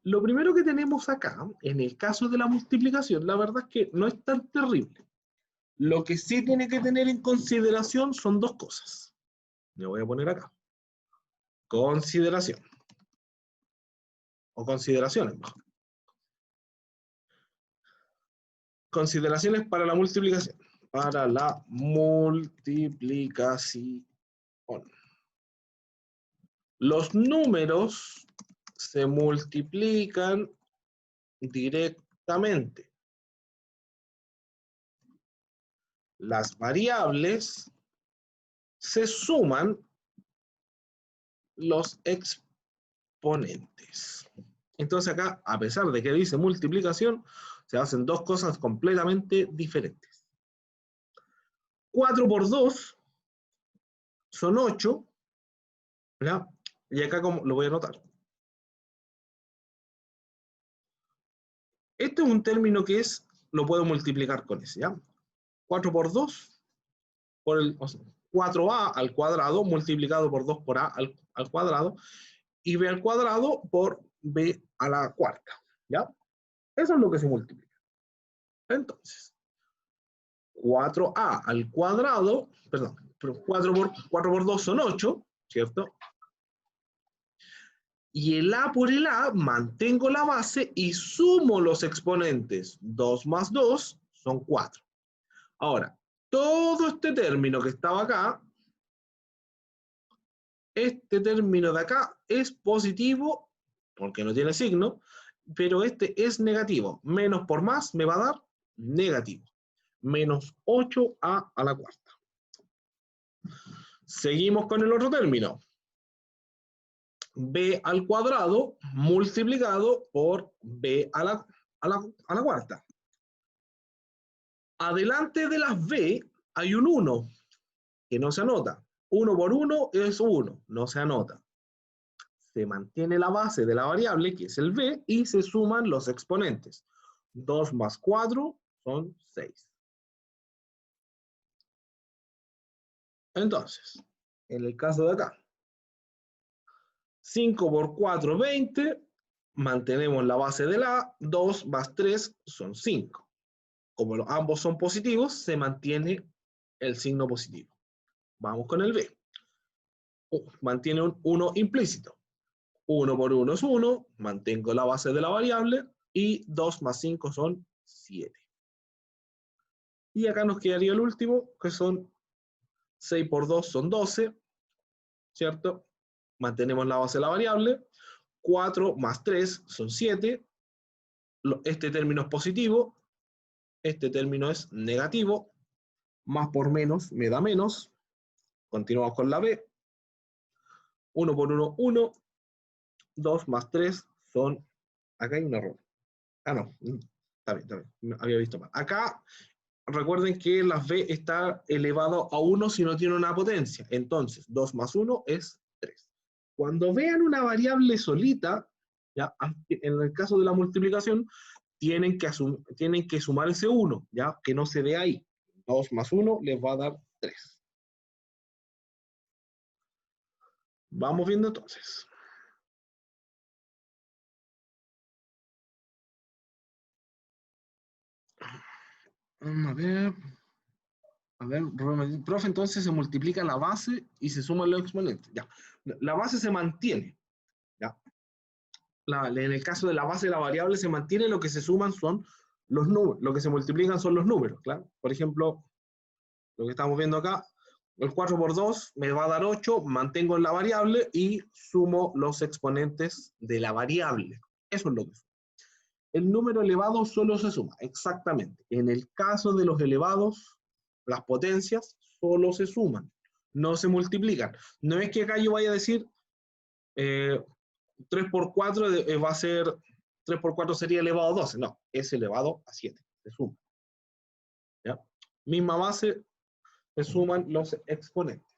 Lo primero que tenemos acá, en el caso de la multiplicación, la verdad es que no es tan terrible. Lo que sí tiene que tener en consideración son dos cosas. Me voy a poner acá. Consideración. O consideraciones, mejor. Consideraciones para la multiplicación. Para la multiplicación. Los números se multiplican directamente. Las variables se suman los exponentes. Entonces acá, a pesar de que dice multiplicación, se hacen dos cosas completamente diferentes. 4 por 2 son 8, ¿ya? Y acá como lo voy a anotar. Este es un término que es, lo puedo multiplicar con ese, ¿ya? 4 por 2, por el, o sea, 4a al cuadrado multiplicado por 2 por a al cuadrado, y b al cuadrado por b a la cuarta, ¿ya? Eso es lo que se multiplica. Entonces, 4a al cuadrado, perdón, 4 por 2 son 8, ¿cierto? Y el a por el a, mantengo la base y sumo los exponentes. 2 más 2 son 4. Ahora, todo este término que estaba acá, este término de acá es positivo, porque no tiene signo, pero este es negativo. Menos por más me va a dar negativo. Menos 8a a la cuarta. Seguimos con el otro término. B al cuadrado multiplicado por B a la cuarta. Adelante de las B hay un 1 que no se anota. 1 por 1 es 1, no se anota. Se mantiene la base de la variable, que es el B, y se suman los exponentes. 2 más 4 son 6. Entonces, en el caso de acá, 5 por 4, 20. Mantenemos la base de la A. 2 más 3 son 5. Como ambos son positivos, se mantiene el signo positivo. Vamos con el B. Mantiene un 1 implícito. 1 por 1 es 1. Mantengo la base de la variable. Y 2 más 5 son 7. Y acá nos quedaría el último, que son 6 por 2 son 12. ¿Cierto? Mantenemos la base de la variable. 4 más 3 son 7. Este término es positivo. Este término es negativo. Más por menos me da menos. Continuamos con la B. 1 por 1, 1. 2 más 3 son... Acá hay un error. Ah, no. Está bien, está bien. Había visto mal. Acá, recuerden que la B está elevado a 1 si no tiene una potencia. Entonces, 2 más 1 es 3. Cuando vean una variable solita, ya, en el caso de la multiplicación, tienen que sumar ese 1, ya, que no se ve ahí. 2 más 1 les va a dar 3. Vamos viendo entonces. A ver. A ver, profe, entonces se multiplica la base y se suman los exponentes. Ya. La base se mantiene. ¿Ya? En el caso de la base de la variable se mantiene, lo que se suman son los números, lo que se multiplican son los números. ¿Claro? Por ejemplo, lo que estamos viendo acá, el 4 por 2 me va a dar 8, mantengo la variable y sumo los exponentes de la variable. Eso es lo que es. El número elevado solo se suma, exactamente. En el caso de los elevados, las potencias solo se suman, no se multiplican. No es que acá yo vaya a decir 3 por 4 va a ser, 3 por 4 sería elevado a 12. No, es elevado a 7, se suma. ¿Ya? Misma base, se suman los exponentes.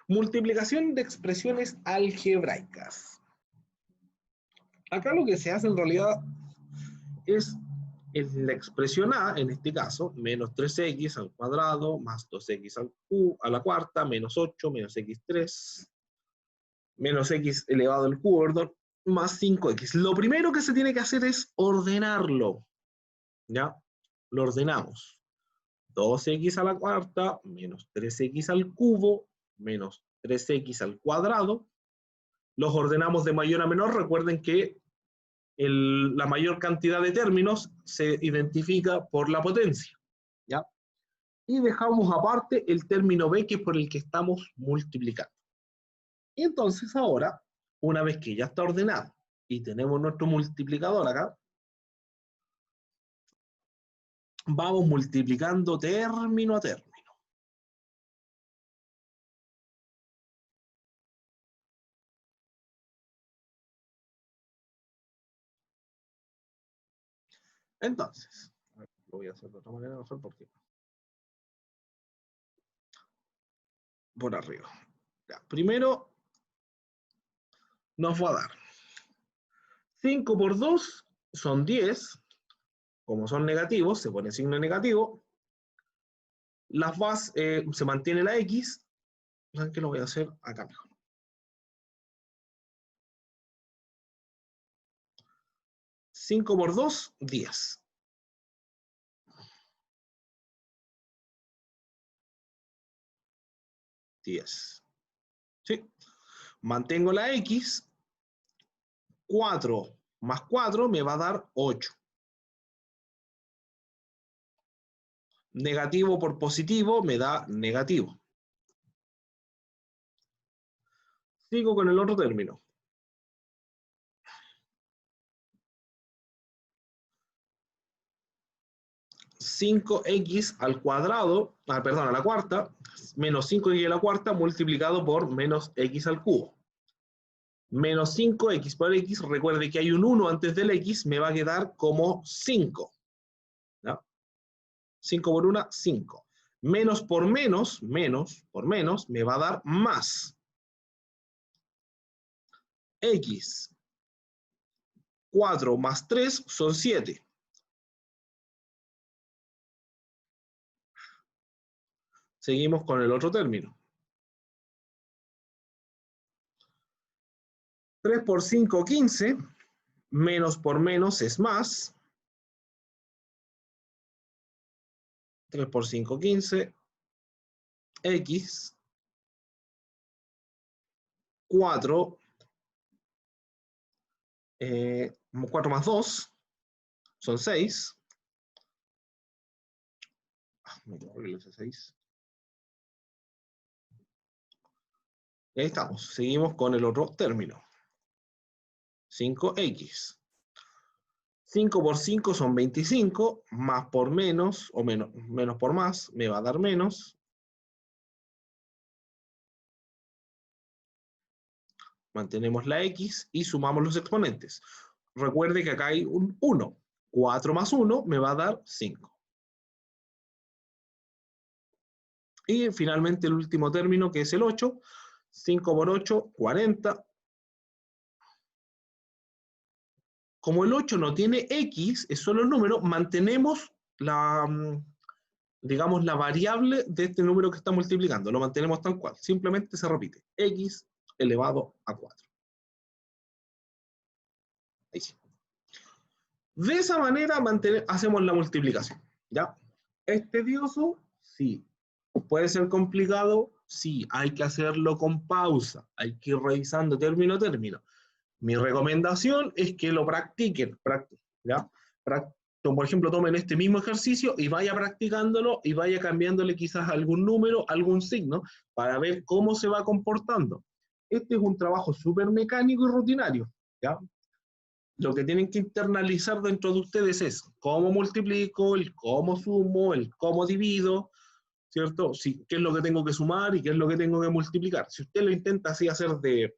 Multiplicación de expresiones algebraicas. Acá lo que se hace en realidad es En la expresión A, en este caso, menos 3x al cuadrado, más 2x a la cuarta, menos 8, menos x3, menos x elevado al cubo, perdón, más 5x. Lo primero que se tiene que hacer es ordenarlo, ¿ya? Lo ordenamos. 2x a la cuarta, menos 3x al cubo, menos 3x al cuadrado. Los ordenamos de mayor a menor. Recuerden que la mayor cantidad de términos se identifica por la potencia, ¿ya? Y dejamos aparte el término b, que es por el que estamos multiplicando. Y entonces ahora, una vez que ya está ordenado y tenemos nuestro multiplicador acá, vamos multiplicando término a término. Entonces, lo voy a hacer de otra manera mejor porque por arriba. Ya, primero nos va a dar 5 por 2 son 10. Como son negativos, se pone signo negativo. Las bases, se mantiene la x. ¿Saben qué? Lo voy a hacer acá mejor. 5 por 2, 10. 10. ¿Sí? Mantengo la x. 4 más 4 me va a dar 8. Negativo por positivo me da negativo. Sigo con el otro término. 5x al cuadrado, perdón, a la cuarta, menos 5x a la cuarta multiplicado por menos x al cubo. Menos 5x por x, recuerde que hay un 1 antes del x, me va a quedar como 5. ¿Ya? 5 por 1, 5. Menos por menos, me va a dar más. X. 4 más 3 son 7. Seguimos con el otro término. 3 por 5, 15. Menos por menos es más. 3 por 5, 15. X. 4. 4 más 2 son 6. Me horrible ese 6. Y ahí estamos. Seguimos con el otro término. 5x. 5 por 5 son 25, más por menos, o menos por más, me va a dar menos. Mantenemos la x y sumamos los exponentes. Recuerde que acá hay un 1. 4 más 1 me va a dar 5. Y finalmente el último término, que es el 8. 5 por 8, 40. Como el 8 no tiene x, es solo el número, mantenemos la, digamos, la variable de este número que está multiplicando. Lo mantenemos tal cual. Simplemente se repite. X elevado a 4. Ahí sí. De esa manera hacemos la multiplicación. ¿Ya? ¿Es tedioso? Sí. ¿Puede ser complicado? Sí. Hay que hacerlo con pausa. Hay que ir revisando término a término. Mi recomendación es que lo practiquen. ¿Ya? Por ejemplo, tomen este mismo ejercicio y vaya practicándolo y vaya cambiándole quizás algún número, algún signo, para ver cómo se va comportando. Este es un trabajo súper mecánico y rutinario, ¿ya? Lo que tienen que internalizar dentro de ustedes es cómo multiplico, el cómo sumo, el cómo divido, ¿cierto? Sí, qué es lo que tengo que sumar y qué es lo que tengo que multiplicar. Si usted lo intenta así hacer de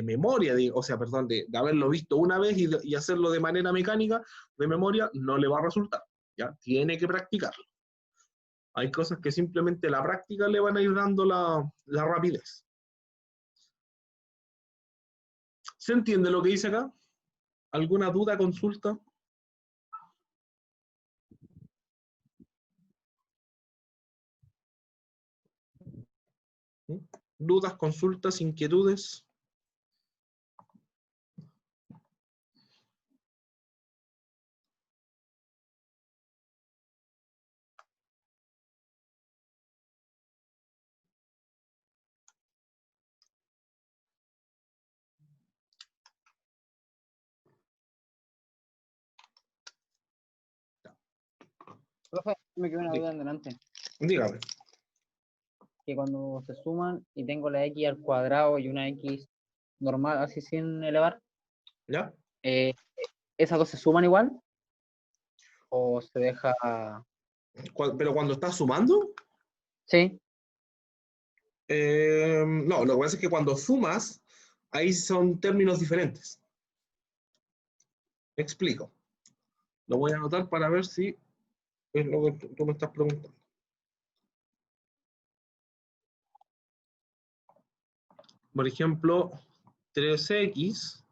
memoria, o sea, perdón, de haberlo visto una vez y hacerlo de manera mecánica, de memoria, no le va a resultar, ¿ya? Tiene que practicarlo. Hay cosas que simplemente la práctica le van a ir dando la rapidez. ¿Se entiende lo que dice acá? ¿Alguna duda, consulta? ¿Dudas, consultas, inquietudes? Profe, me quedó una duda en delante. Dígame. Que cuando se suman y tengo la x al cuadrado y una x normal, así sin elevar, ¿Ya? ¿esas dos se suman igual? ¿O se deja...? ¿Pero cuando estás sumando? Sí. No, lo que pasa es que cuando sumas, ahí son términos diferentes. Explico. Lo voy a anotar para ver si es lo que tú me estás preguntando. Por ejemplo, 3x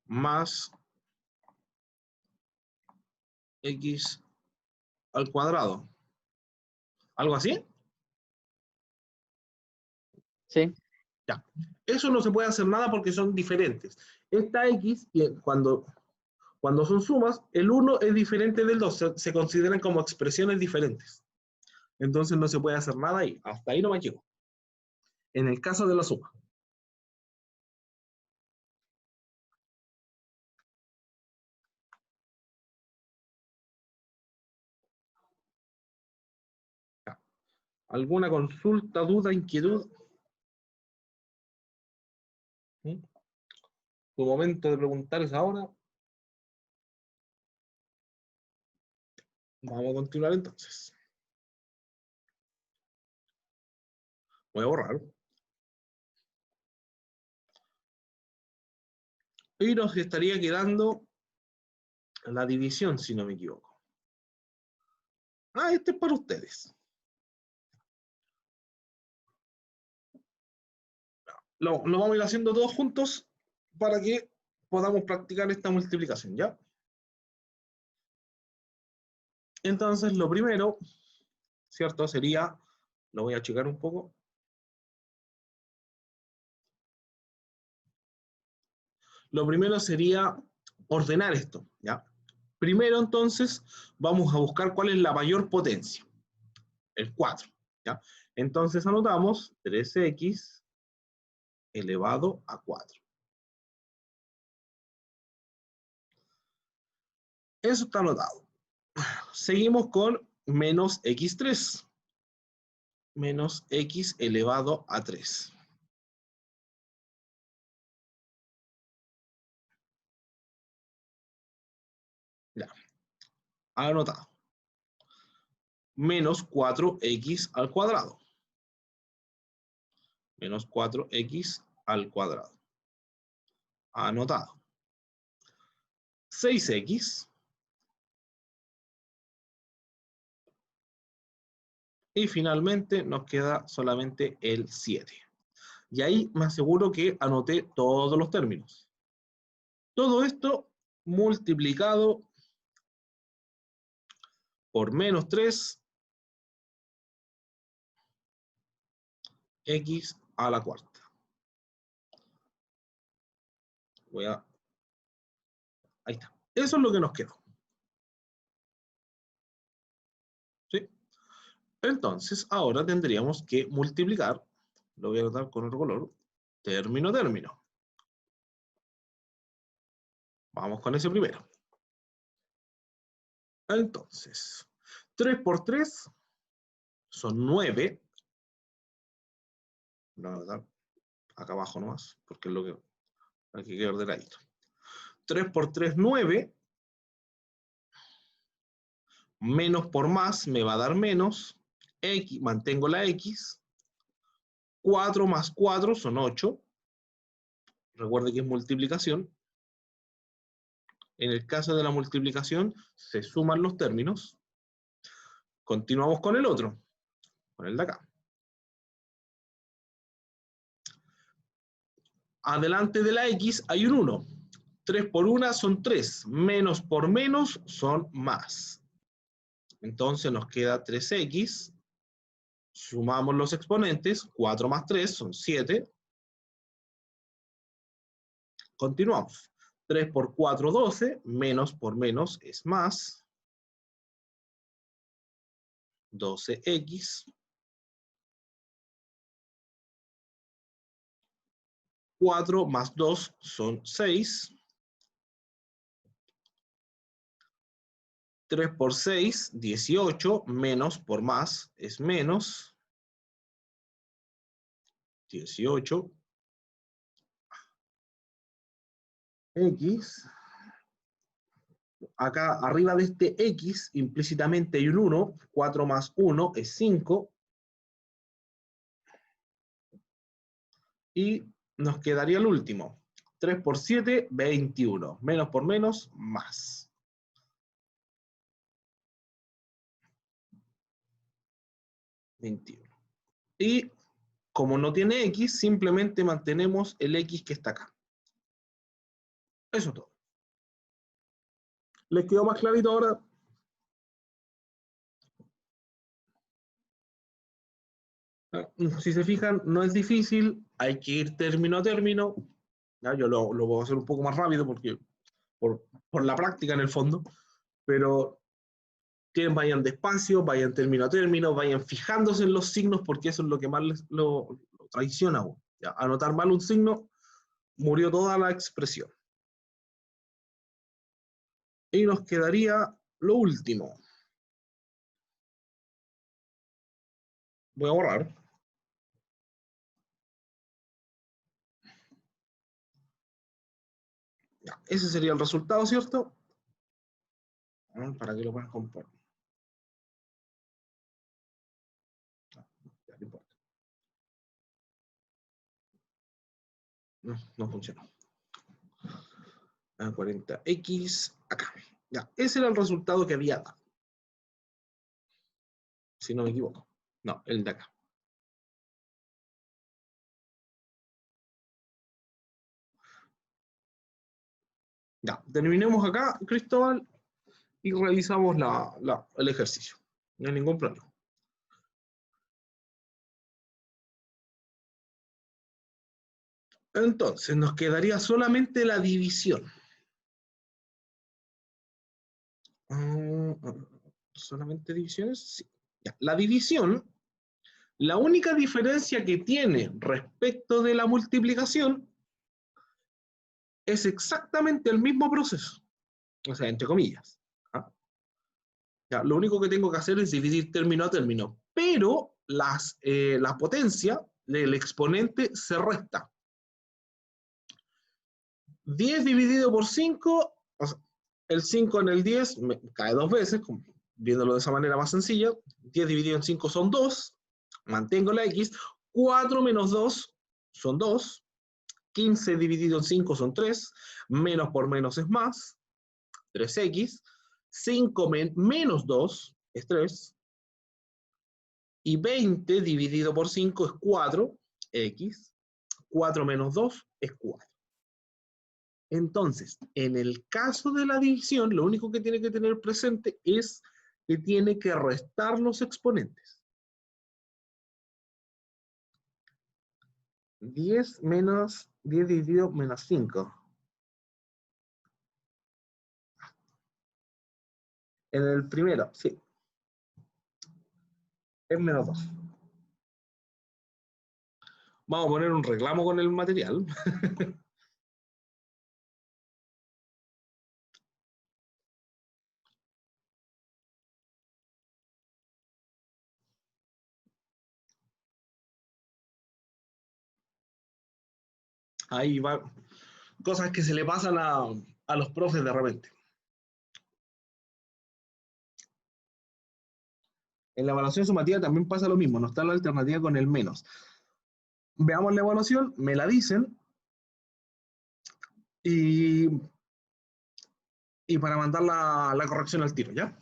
más x al cuadrado. ¿Algo así? Sí. Ya. Eso no se puede hacer nada porque son diferentes. Esta x, cuando son sumas, el 1 es diferente del 2. Se consideran como expresiones diferentes. Entonces no se puede hacer nada ahí. Hasta ahí no me llego. En el caso de la suma. Ya. ¿Alguna consulta, duda, inquietud? ¿Mm? Tu momento de preguntar es ahora. Vamos a continuar entonces. Voy a borrar. Y nos estaría quedando la división, si no me equivoco. Ah, este es para ustedes. Lo vamos a ir haciendo todos juntos para que podamos practicar esta multiplicación, ¿ya? Entonces, lo primero, ¿cierto? Sería, lo voy a achicar un poco. Lo primero sería ordenar esto, ¿ya? Primero, entonces, vamos a buscar cuál es la mayor potencia. El 4, ¿ya? Entonces, anotamos 3x elevado a 4. Eso está anotado. Seguimos con menos x3. Menos x elevado a 3. Ya. Anotado. Menos 4x al cuadrado. Menos 4x al cuadrado. Anotado. 6x. Y finalmente nos queda solamente el 7. Y ahí me aseguro que anoté todos los términos. Todo esto multiplicado por menos 3 x a la cuarta. Ahí está. Eso es lo que nos quedó. ¿Sí? Entonces, ahora tendríamos que multiplicar, lo voy a anotar con otro color, término, término. Vamos con ese primero. Entonces, 3 por 3 son 9. Lo voy a anotar acá abajo nomás, porque es lo que aquí queda ordenadito. 3 por 3, 9. Menos por más me va a dar menos. X, mantengo la X. 4 más 4 son 8. Recuerde que es multiplicación. En el caso de la multiplicación, se suman los términos. Continuamos con el otro, con el de acá. Adelante de la X hay un 1. 3 por 1 son 3. Menos por menos son más. Entonces nos queda 3x Sumamos los exponentes, 4 más 3 son 7. Continuamos. 3 por 4, 12, menos por menos es más. 12x. 4 más 2 son 6. 3 por 6, 18, menos por más es menos. 18. X. Acá arriba de este X, implícitamente hay un 1. 4 más 1 es 5. Y nos quedaría el último. 3 por 7, 21. Menos por menos, más. Y como no tiene X, simplemente mantenemos el X que está acá. Eso es todo. ¿Les quedó más clarito ahora? Si se fijan, no es difícil, hay que ir término a término. ¿Ya? Yo lo voy a hacer un poco más rápido porque por la práctica en el fondo, pero vayan despacio, vayan término a término, vayan fijándose en los signos porque eso es lo que más lo traiciona. ¿Ya? Anotar mal un signo, murió toda la expresión. Y nos quedaría lo último. Voy a borrar. Ya, ese sería el resultado, ¿cierto? Para que lo puedan componer. Ya, no importa. No funcionó. 40x acá. Ya, ese era el resultado que había dado. Si no me equivoco. No, el de acá. Ya, terminemos acá, Cristóbal, y realizamos el ejercicio. No hay ningún problema. Entonces, nos quedaría solamente la división. ¿Solamente divisiones? Sí. Ya, la división, la única diferencia que tiene respecto de la multiplicación es exactamente el mismo proceso. O sea, entre comillas. ¿Ah? Ya, lo único que tengo que hacer es dividir término a término, pero la potencia del exponente se resta. 10 dividido por 5, o sea, el 5 en el 10 cae 2 veces, viéndolo de esa manera más sencilla. 10 dividido en 5 son 2, mantengo la X. 4 menos 2 son 2. 15 dividido en 5 son 3, menos por menos es más, 3x. 5 menos 2 es 3. Y 20 dividido por 5 es 4x. 4 menos 2 es 4. Entonces, en el caso de la división, lo único que tiene que tener presente es que tiene que restar los exponentes. 10 dividido menos 5. En el primero, sí. Es menos 2. Vamos a poner un reclamo con el material. Ahí va. Cosas que se le pasan a los profes de repente. En la evaluación sumativa también pasa lo mismo, no está la alternativa con el menos. Veamos la evaluación, me la dicen, y para mandar la corrección al tiro, ¿ya?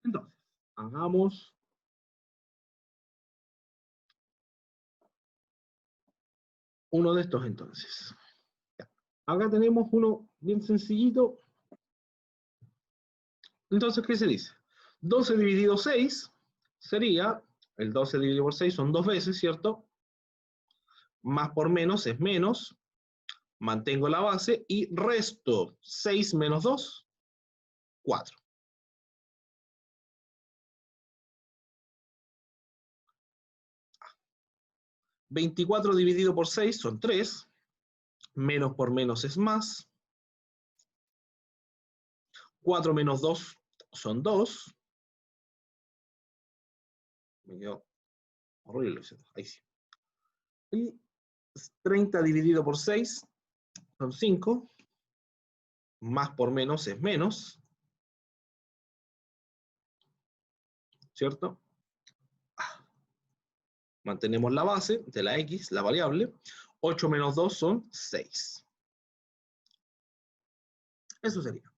Entonces, hagamos uno de estos entonces. Acá tenemos uno bien sencillito. Entonces, ¿qué se dice? 12 dividido 6 sería, el 12 dividido por 6 son 2 veces, ¿cierto? Más por menos es menos, mantengo la base y resto 6 menos 2, 4. ¿24 dividido por 6 son 3, menos por menos es más, 4 menos 2 son 2, me quedó horrible, ahí sí. Y 30 dividido por 6 son 5, más por menos es menos, ¿cierto? Mantenemos la base de la x, la variable. 8 menos 2 son 6. Eso sería.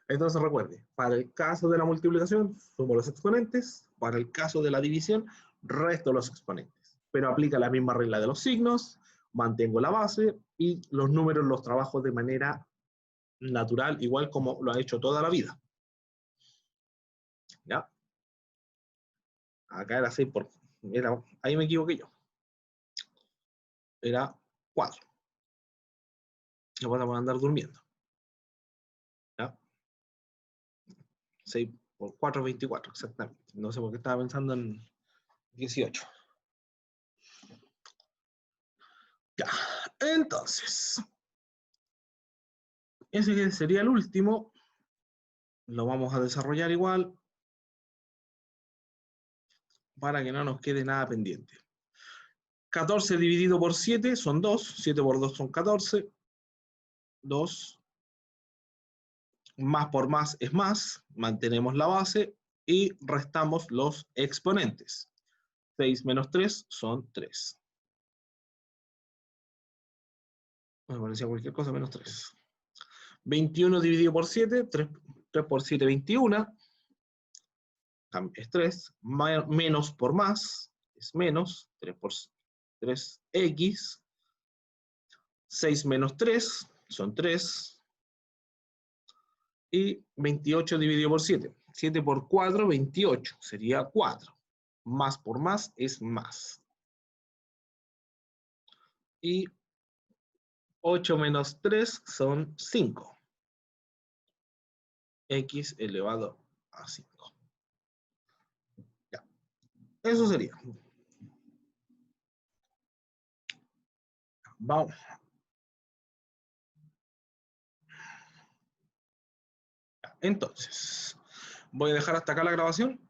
Entonces recuerde, para el caso de la multiplicación, sumo los exponentes. Para el caso de la división, resto los exponentes. Pero aplica la misma regla de los signos, mantengo la base y los números los trabajo de manera natural, igual como lo ha hecho toda la vida. ¿Ya? Acá era 6 por... ahí me equivoqué yo. Era 4. No podemos andar durmiendo. ¿Ya? 6 por 4, 24, exactamente. No sé por qué estaba pensando en 18. Ya, entonces, ese sería el último. Lo vamos a desarrollar igual para que no nos quede nada pendiente. 14 dividido por 7 son 2. 7 por 2 son 14. 2. Más por más es más. Mantenemos la base y restamos los exponentes. 6 menos 3 son 3. Me parecía cualquier cosa menos 3. 21 dividido por 7, 3 por 7, 21. Es 3. Menos por más es menos. 3 por 3x. 6 menos 3 son 3. Y 28 dividido por 7. 7 por 4, 28. Sería 4. Más por más es más. Y 8 menos 3 son 5. X elevado a 5. Ya. Eso sería. Vamos. Entonces, voy a dejar hasta acá la grabación.